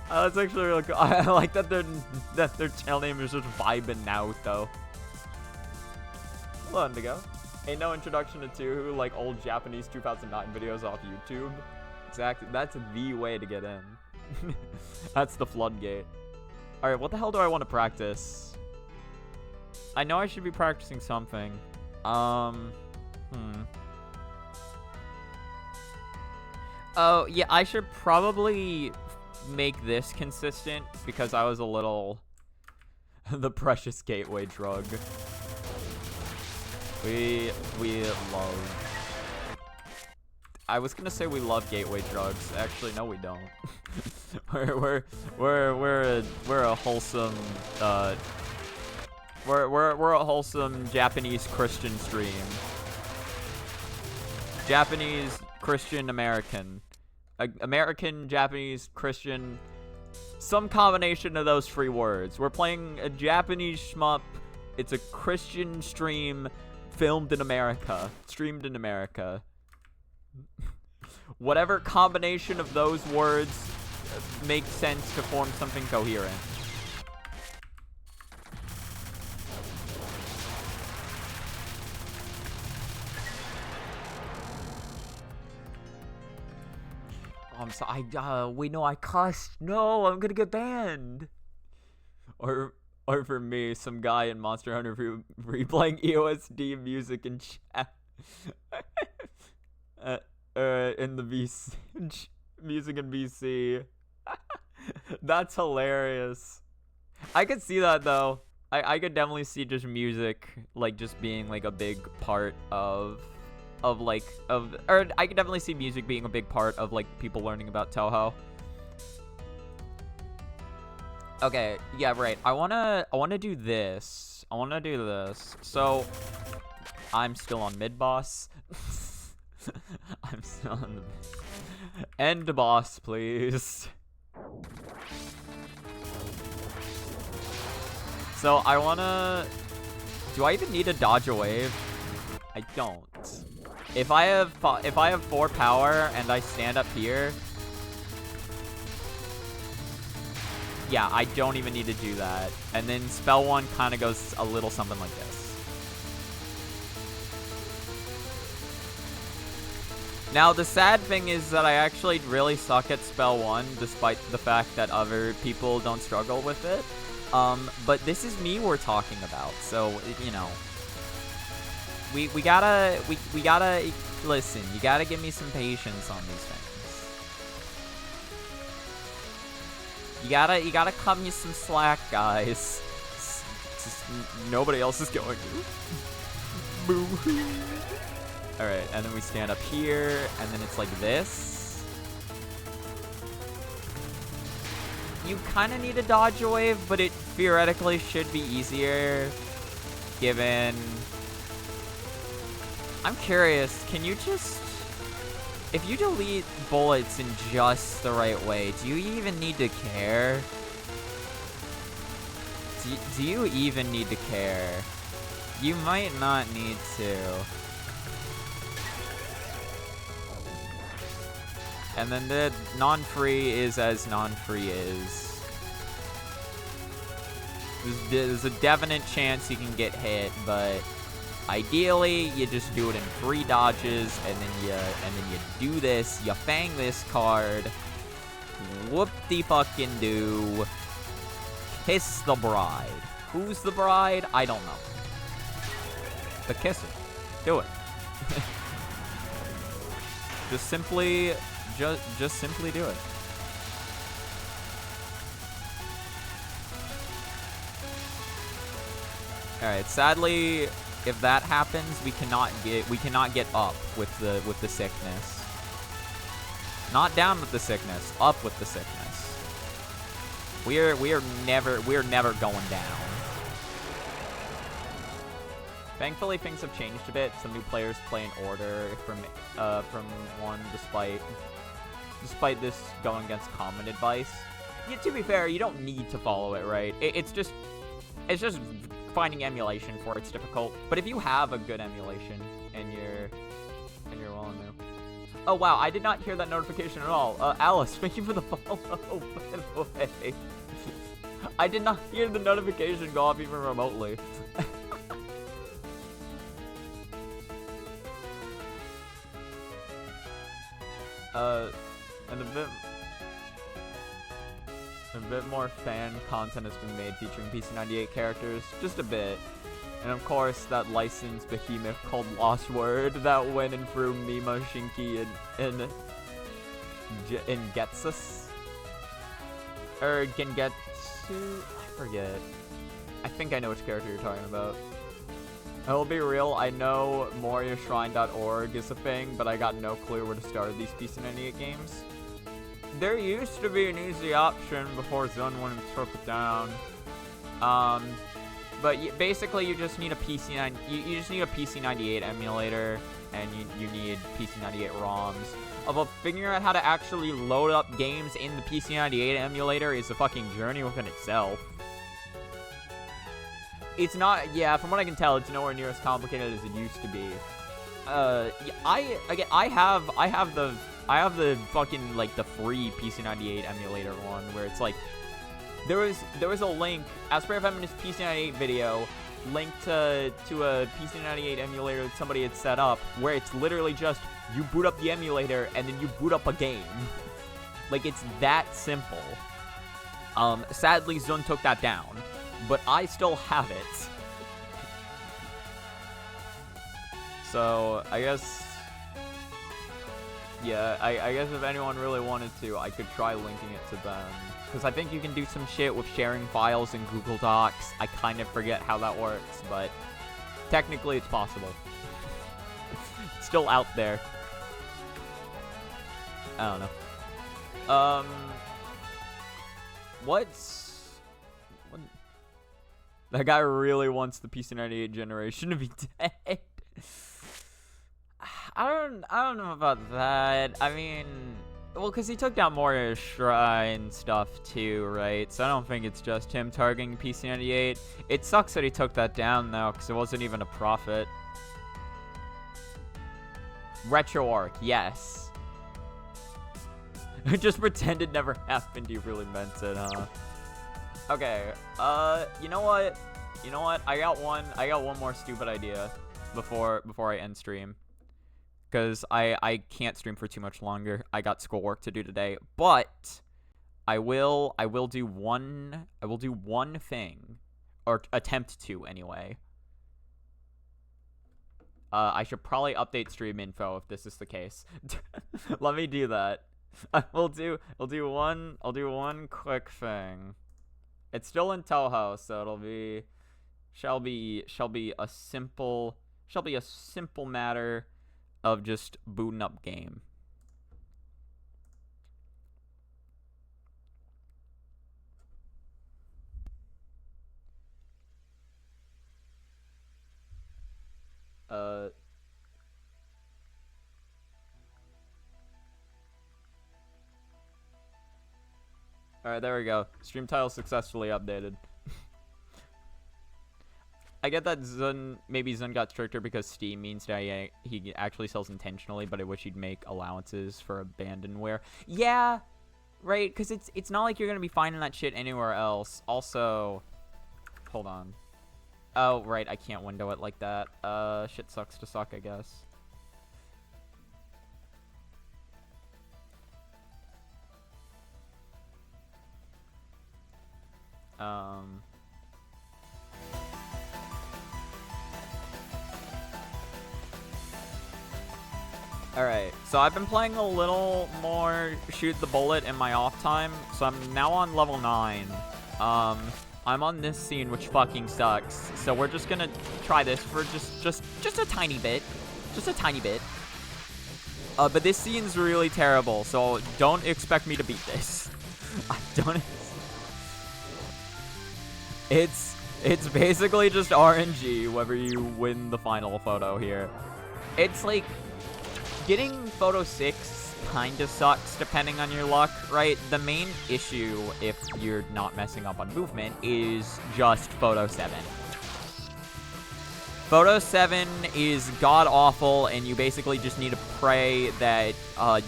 That's actually really cool. I like that their channel name is just Vibin Naoto. Hello, Indigo. Ain't no introduction to Tuhu like old Japanese 2009 videos off YouTube. Exactly. That's the way to get in. That's the floodgate. Alright, what the hell do I want to practice? I know I should be practicing something. Oh, yeah, I should probably make this consistent because I was a little... the precious gateway drug. We love... I was gonna say we love gateway drugs. Actually, no, we don't. we're a wholesome we're a wholesome Japanese Christian stream. Japanese Christian American. American, Japanese, Christian, some combination of those three words. We're playing a Japanese shmup. It's a Christian stream filmed in America, streamed in America. Whatever combination of those words makes sense to form something coherent. I'm sorry. Wait, no, I cussed. No, I'm gonna get banned. Or for me, some guy in Monster Hunter replaying EOSD music in chat. In the VC music in VC. That's hilarious. I could see that though. I could definitely see just music like just being like a big part or I could definitely see music being a big part of like people learning about Touhou. Okay, yeah, right. I wanna do this. So I'm still on mid boss. I'm still on the end boss, please. So I wanna. Do I even need to dodge a wave? I don't. If I have 4 power and I stand up here, yeah, I don't even need to do that. And then spell 1 kind of goes a little something like this. Now, the sad thing is that I actually really suck at spell 1, despite the fact that other people don't struggle with it. But this is me we're talking about, so, you know. We gotta listen, you gotta give me some patience on these things. You gotta cut me some slack, guys. Just, nobody else is going to. Boo-hoo. Alright, and then we stand up here, and then it's like this. You kind of need a dodge wave, but it theoretically should be easier, given... I'm curious, can you just... If you delete bullets in just the right way, do you even need to care? Do you even need to care? You might not need to. And then the non-free is as non-free is. There's a definite chance you can get hit, but ideally you just do it in 3 dodges, and then you do this. You fang this card. Whoop-de-fucking-do. Kiss the bride. Who's the bride? I don't know. But kiss her. Do it. Just simply do it. All right. Sadly, if that happens, we cannot get up with the sickness. Not down with the sickness, up with the sickness. We're never going down. Thankfully, things have changed a bit. Some new players play in order from 1, despite this going against common advice. Yeah, to be fair, you don't need to follow it, right? It's just finding emulation for it's difficult. But if you have a good emulation and you're willing to. Oh wow, I did not hear that notification at all. Alice, thank you for the follow, by the way. I did not hear the notification go off even remotely. And a bit more fan content has been made featuring PC98 characters, just a bit. And of course, that licensed behemoth called Lost Word that went and threw Mima, Shinki, and Getsus? Or Gengetsu? I forget. I think I know which character you're talking about. I'll be real, I know MoriaShrine.org is a thing, but I got no clue where to start these PC98 games. There used to be an easy option before Zun went and took it down. But basically you just need a you just need a PC98 emulator, and you need PC98 ROMs. But figuring out how to actually load up games in the PC98 emulator is a fucking journey within itself. It's not, yeah, from what I can tell, it's nowhere near as complicated as it used to be. I have the fucking, like, the free PC98 emulator one, where it's like, there was a link, Aspire Feminist PC98 video, linked to a PC98 emulator that somebody had set up, where it's literally just, you boot up the emulator, and then you boot up a game. Like, it's that simple. Sadly, Zun took that down, but I still have it. So, I guess... yeah, I guess if anyone really wanted to, I could try linking it to them. Because I think you can do some shit with sharing files in Google Docs. I kind of forget how that works, but technically it's possible. It's still out there. I don't know. What? That guy really wants the PC98 generation to be dead. I don't know about that. I mean, well, because he took down Moria Shrine stuff too, right? So I don't think it's just him targeting PC98. It sucks that he took that down, though, because it wasn't even a profit. RetroArch, yes. Just pretend it never happened. You really meant it, huh? Okay. You know what? I got one more stupid idea before I end stream. Because I can't stream for too much longer. I got schoolwork to do today. But I will do one thing, or attempt to anyway. I should probably update stream info if this is the case. Let me do that. I'll do one quick thing. It's still in Toho, so shall be a simple matter of just booting up game. Alright, there we go. Stream title successfully updated. I get that maybe Zun got stricter because Steam means that he actually sells intentionally, but I wish he'd make allowances for abandonware. Yeah, right, because it's not like you're going to be finding that shit anywhere else. Also, hold on. Oh, right, I can't window it like that. Shit sucks to suck, I guess. Alright, so I've been playing a little more Shoot the Bullet in my off time, so I'm now on level 9. I'm on this scene, which fucking sucks, so we're just gonna try this for just a tiny bit. Just a tiny bit. But this scene's really terrible, so don't expect me to beat this. I don't... It's basically just RNG, whether you win the final photo here. It's like... Getting photo 6 kinda sucks depending on your luck, right? The main issue, if you're not messing up on movement, is just photo 7. Photo 7 is god-awful, and you basically just need to pray that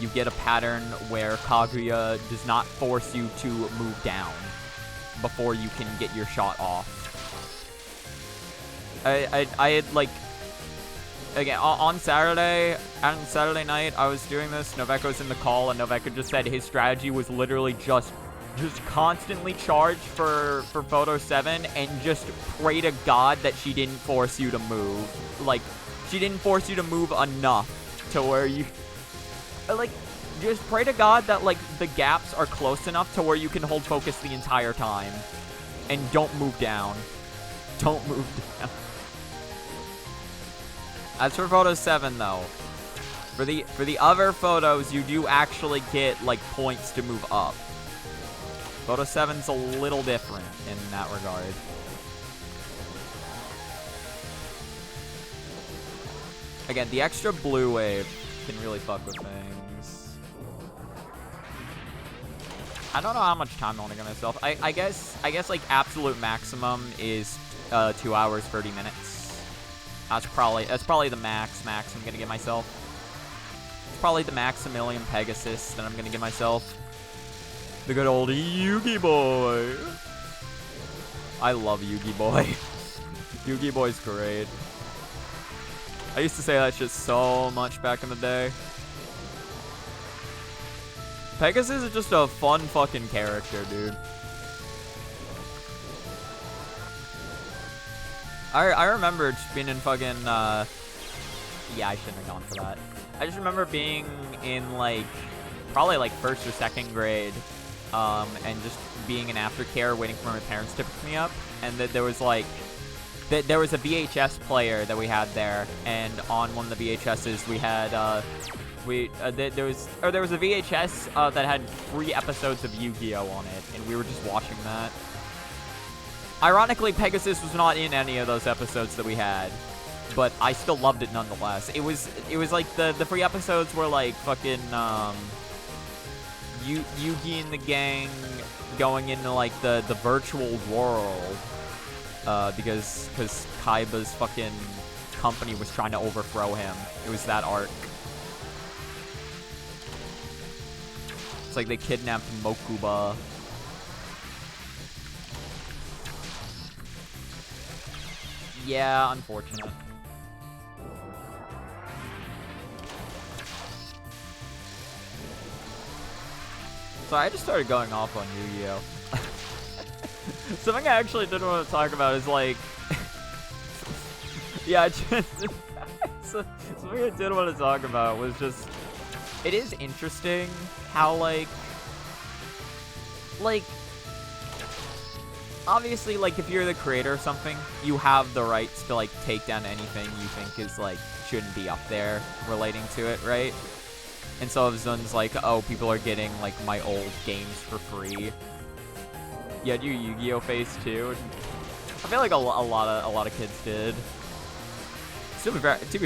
you get a pattern where Kaguya does not force you to move down before you can get your shot off. I had, like... Again, on Saturday, on Saturday night, I was doing this. Noveka was in the call, and Noveka just said his strategy was literally just constantly charge for Photo 7 and just pray to God that she didn't force you to move. Like, she didn't force you to move enough to where you... Like, just pray to God that, like, the gaps are close enough to where you can hold focus the entire time. And don't move down. Don't move down. As for Photo 7, though, for the other photos, you do actually get, like, points to move up. Photo 7's a little different in that regard. Again, the extra blue wave can really fuck with things. I don't know how much time I want to give myself. I guess like absolute maximum is 2 hours 30 minutes. That's probably the max I'm gonna give myself. It's probably the Maximilian Pegasus that I'm gonna give myself. The good old Yugi boy. I love Yugi boy. Yugi boy's great. I used to say that shit so much back in the day. Pegasus is just a fun fucking character, dude. I remember just being in fucking, yeah, I shouldn't have gone for that. I just remember being in, like, probably, like, 1st or 2nd grade, and just being in aftercare waiting for my parents to pick me up, and that there was, like, there was a VHS player that we had there, and on one of the VHSs we had, there was a VHS, that had 3 episodes of Yu-Gi-Oh! On it, and we were just watching that. Ironically, Pegasus was not in any of those episodes that we had, but I still loved it nonetheless. It was like the 3 episodes were like fucking, Yugi and the gang going into like the virtual world, because Kaiba's fucking company was trying to overthrow him. It was that arc. It's like they kidnapped Mokuba. Yeah, unfortunate. So I just started going off on Yu-Gi-Oh! Something I actually didn't want to talk about is like... yeah, something I did want to talk about was just... It is interesting how, like... Obviously, like, if you're the creator of something, you have the rights to, like, take down anything you think is, like, shouldn't be up there relating to it, right? And so if Zun's like, oh, people are getting, like, my old games for free. Yeah, do Yu-Gi-Oh! Face too? I feel like a lot of kids did. To be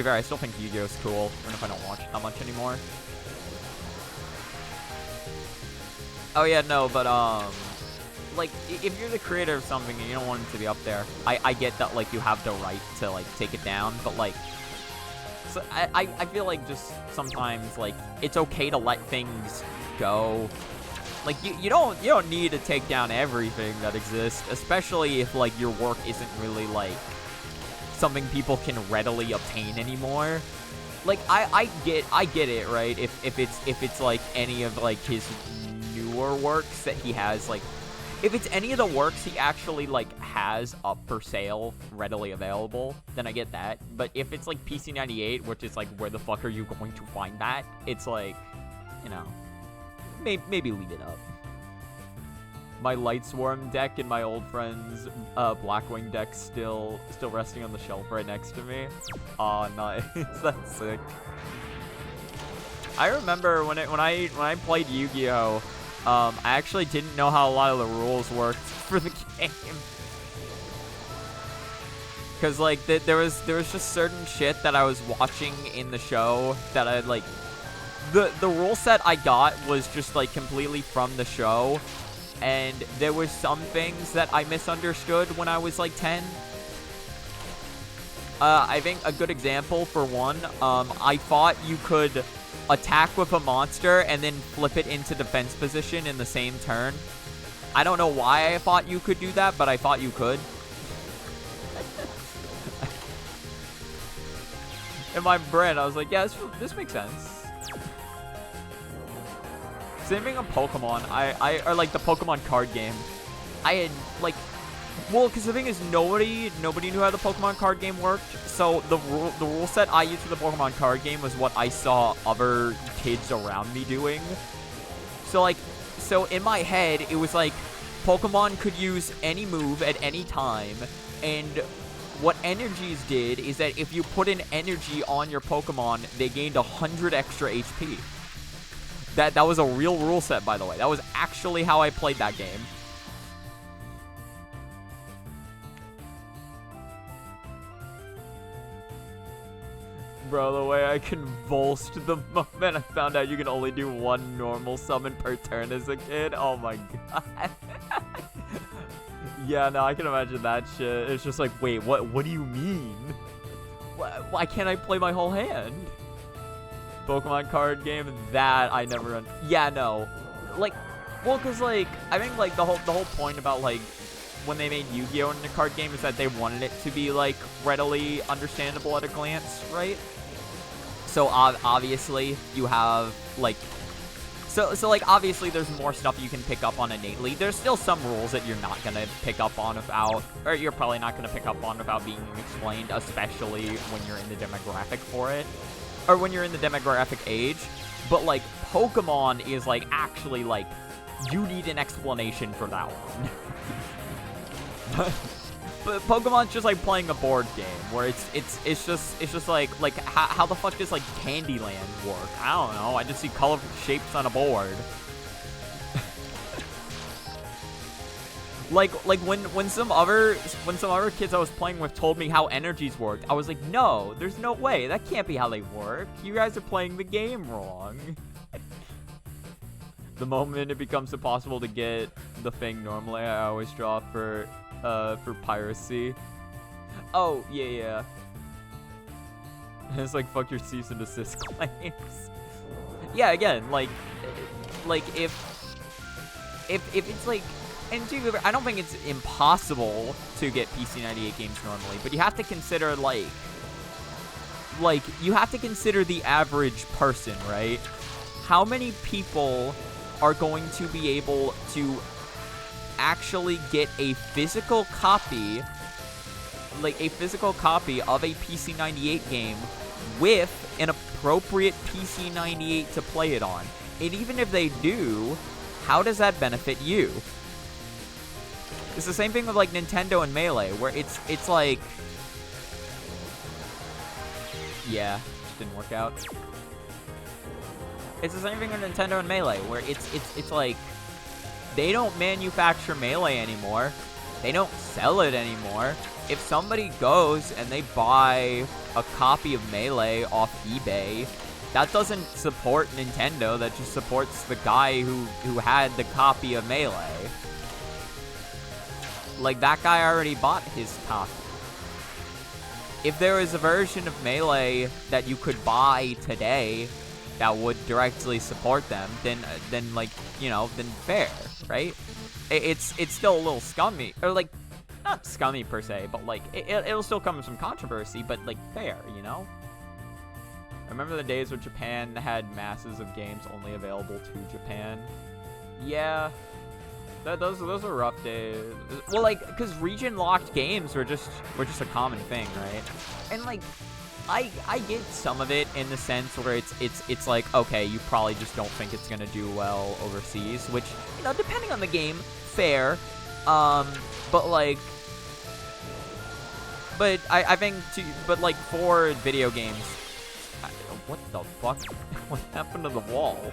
fair, I still think Yu-Gi-Oh's cool, even if I don't watch it that much anymore. Oh yeah, no, but, like, if you're the creator of something and you don't want it to be up there, I get that, like, you have the right to, like, take it down, but, like, so I feel like just sometimes, like, it's okay to let things go. Like, you don't need to take down everything that exists, especially if, like, your work isn't really, like, something people can readily obtain anymore. Like, I get it, right? If it's, like, any of, like, his newer works that he has, like, if it's any of the works he actually, like, has up for sale, readily available, then I get that. But if it's, like, PC98, which is, like, where the fuck are you going to find that? It's, like, you know, maybe leave it up. My Light Swarm deck and my old friend's Blackwing deck still resting on the shelf right next to me. Aw, nice. That's sick. I remember when I played Yu-Gi-Oh! I actually didn't know how a lot of the rules worked for the game. Cause like there was just certain shit that I was watching in the show that I like. The rule set I got was just like completely from the show, and there was some things that I misunderstood when I was like 10. I think a good example for one, I thought you could attack with a monster and then flip it into defense position in the same turn. I don't know why I thought you could do that, but I thought you could. in my brain, I was like, yeah, this makes sense. Same thing on Pokemon. Or like the Pokemon card game. I had like, well, because the thing is, nobody knew how the Pokemon card game worked. So the rule set I used for the Pokemon card game was what I saw other kids around me doing. So in my head, it was like Pokemon could use any move at any time, and what energies did is that if you put an energy on your Pokemon, they gained 100 extra HP. That was a real rule set, by the way. That was actually how I played that game. Bro, the way I convulsed the moment I found out you can only do one normal summon per turn as a kid. Oh my god. Yeah, no, I can imagine that shit. It's just like, wait, what do you mean? Why can't I play my whole hand? Pokemon card game, that I never... Yeah, no. Like, well, because, like, I think, like, the whole point about, like, when they made Yu-Gi-Oh! In the card game is that they wanted it to be, like, readily understandable at a glance, right? So, obviously, you have, like... So, like, obviously, there's more stuff you can pick up on innately. There's still some rules that you're not gonna pick up on without... Or you're probably not gonna pick up on without being explained, especially when you're in the demographic for it. Or when you're in the demographic age. But, like, Pokemon is, like, actually, like, you need an explanation for that one. But Pokemon's just like playing a board game where it's just like how the fuck does like Candyland work? I don't know. I just see colorful shapes on a board. like when some other kids I was playing with told me how energies worked, I was like, no, there's no way. That can't be how they work. You guys are playing the game wrong. The moment it becomes impossible to get the thing normally, I always draw for piracy. Oh, yeah. It's like, fuck your cease and desist claims. Yeah, again, like if it's like, and dude, I don't think it's impossible to get PC98 games normally, but you have to consider like you have to consider the average person, right? How many people are going to be able to actually get a physical copy, like a physical copy of a PC98 game with an appropriate PC98 to play it on? And even if they do, how does that benefit you? It's the same thing with like Nintendo and Melee, where it's like, yeah, didn't work out. It's the same thing with Nintendo and Melee, where it's like, they don't manufacture Melee anymore. They don't sell it anymore. If somebody goes and they buy a copy of Melee off eBay, that doesn't support Nintendo. That just supports the guy who had the copy of Melee. Like, that guy already bought his copy. If there was a version of Melee that you could buy today that would directly support them, then like, you know, then fair, right? It's still a little scummy, or like, not scummy per se, but like, it'll still come with some controversy, but like, fair, you know? I remember the days where Japan had masses of games only available to Japan. Yeah, those are rough days. Well, like, because region-locked games were just a common thing, right? And like, I get some of it in the sense where it's like, okay, you probably just don't think it's gonna do well overseas, which, you know, depending on the game, fair. But like, but I think but like for video games, what the fuck? What happened to the wall?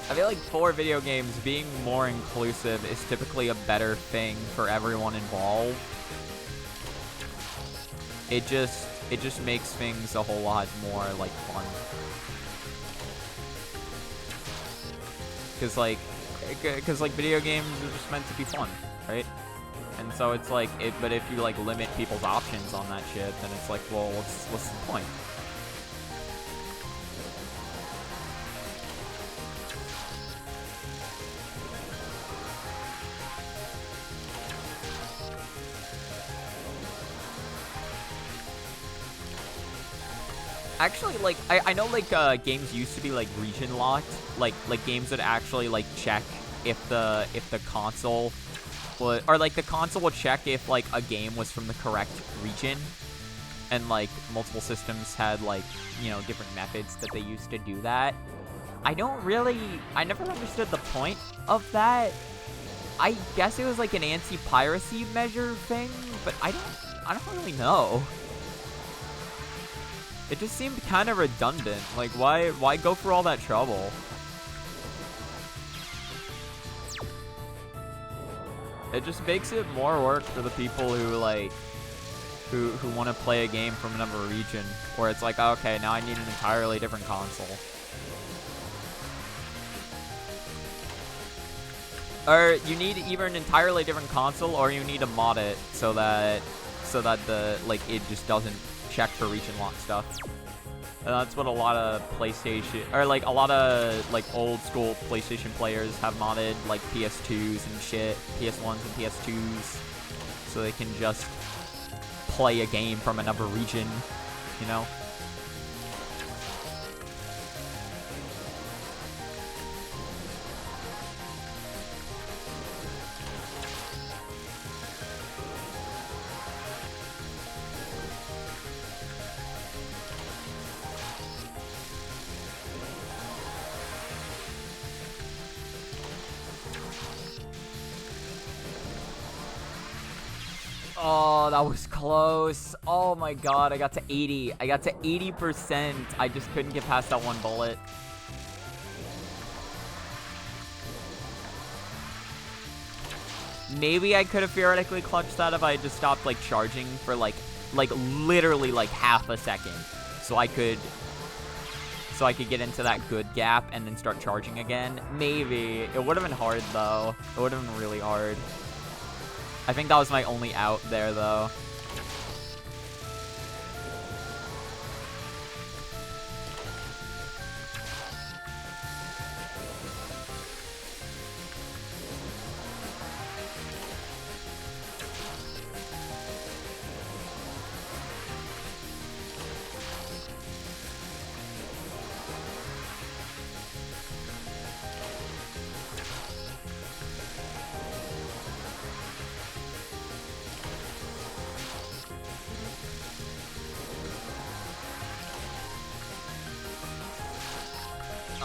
I feel like for video games, being more inclusive is typically a better thing for everyone involved. It just makes things a whole lot more, like, fun. Cause like video games are just meant to be fun, right? And so it's like, but if you like limit people's options on that shit, then it's like, well, what's the point? Actually, like, I know, like, games used to be, like, region locked. Like, games would actually, like, check if the console would, or, like, the console would check if, like, a game was from the correct region. And, like, multiple systems had, like, you know, different methods that they used to do that. I never understood the point of that. I guess it was, like, an anti-piracy measure thing, but I don't really know. It just seemed kind of redundant. Like, why go through all that trouble? It just makes it more work for the people who, like, who want to play a game from another region, where it's like, okay, now I need an entirely different console. Or you need either an entirely different console, or you need to mod it so that the, like, it just doesn't check for region lock stuff. And that's what a lot of PlayStation, or, like, a lot of, like, old school PlayStation players have modded, like, PS2s and shit, PS1s and PS2s, so they can just play a game from another region, you know? Oh, that was close. Oh my god, I got to 80. I got to 80%. I just couldn't get past that one bullet. Maybe I could have theoretically clutched that if I just stopped, like, charging for, like literally, like, half a second. So I could get into that good gap and then start charging again. Maybe. It would have been hard, though. It would have been really hard. I think that was my only out there, though.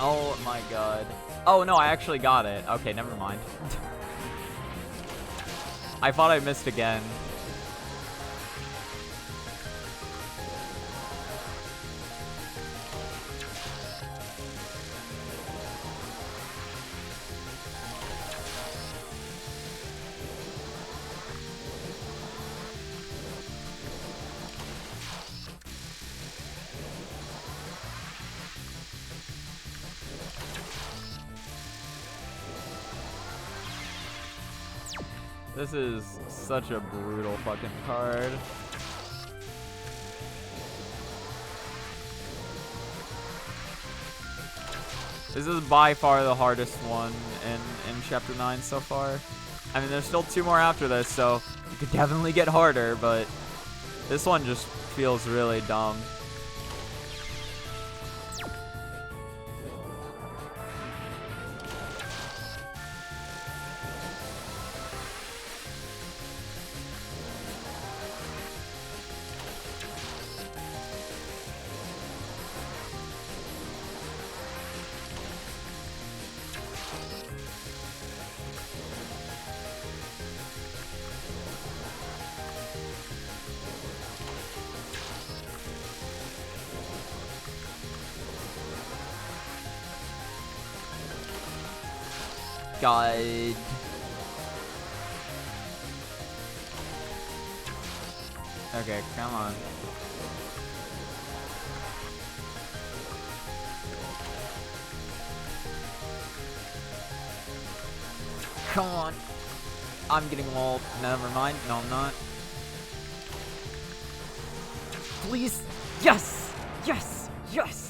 Oh my god. Oh no, I actually got it. Okay, never mind. I thought I missed again. This is such a brutal fucking card. This is by far the hardest one in Chapter 9 so far. I mean, there's still 2 more after this, so it could definitely get harder, but this one just feels really dumb. God. Okay, come on. Come on. I'm getting walled. Never mind. No, I'm not. Please. Yes! Yes! Yes!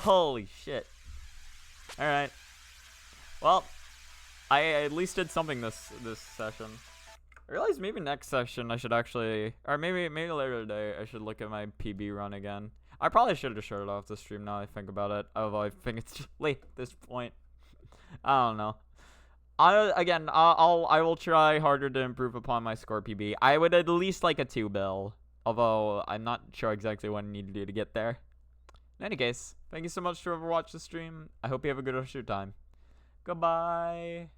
Holy shit. Alright. Well, I at least did something this session. I realize maybe next session I should actually, or maybe later today I should look at my PB run again. I probably should have shut it off the stream now I think about it. Although I think it's too late at this point. I don't know. I will try harder to improve upon my score PB. I would at least like a 2 bill. Although I'm not sure exactly what I need to do to get there. In any case, thank you so much for watching the stream. I hope you have a good rest of your time. Goodbye.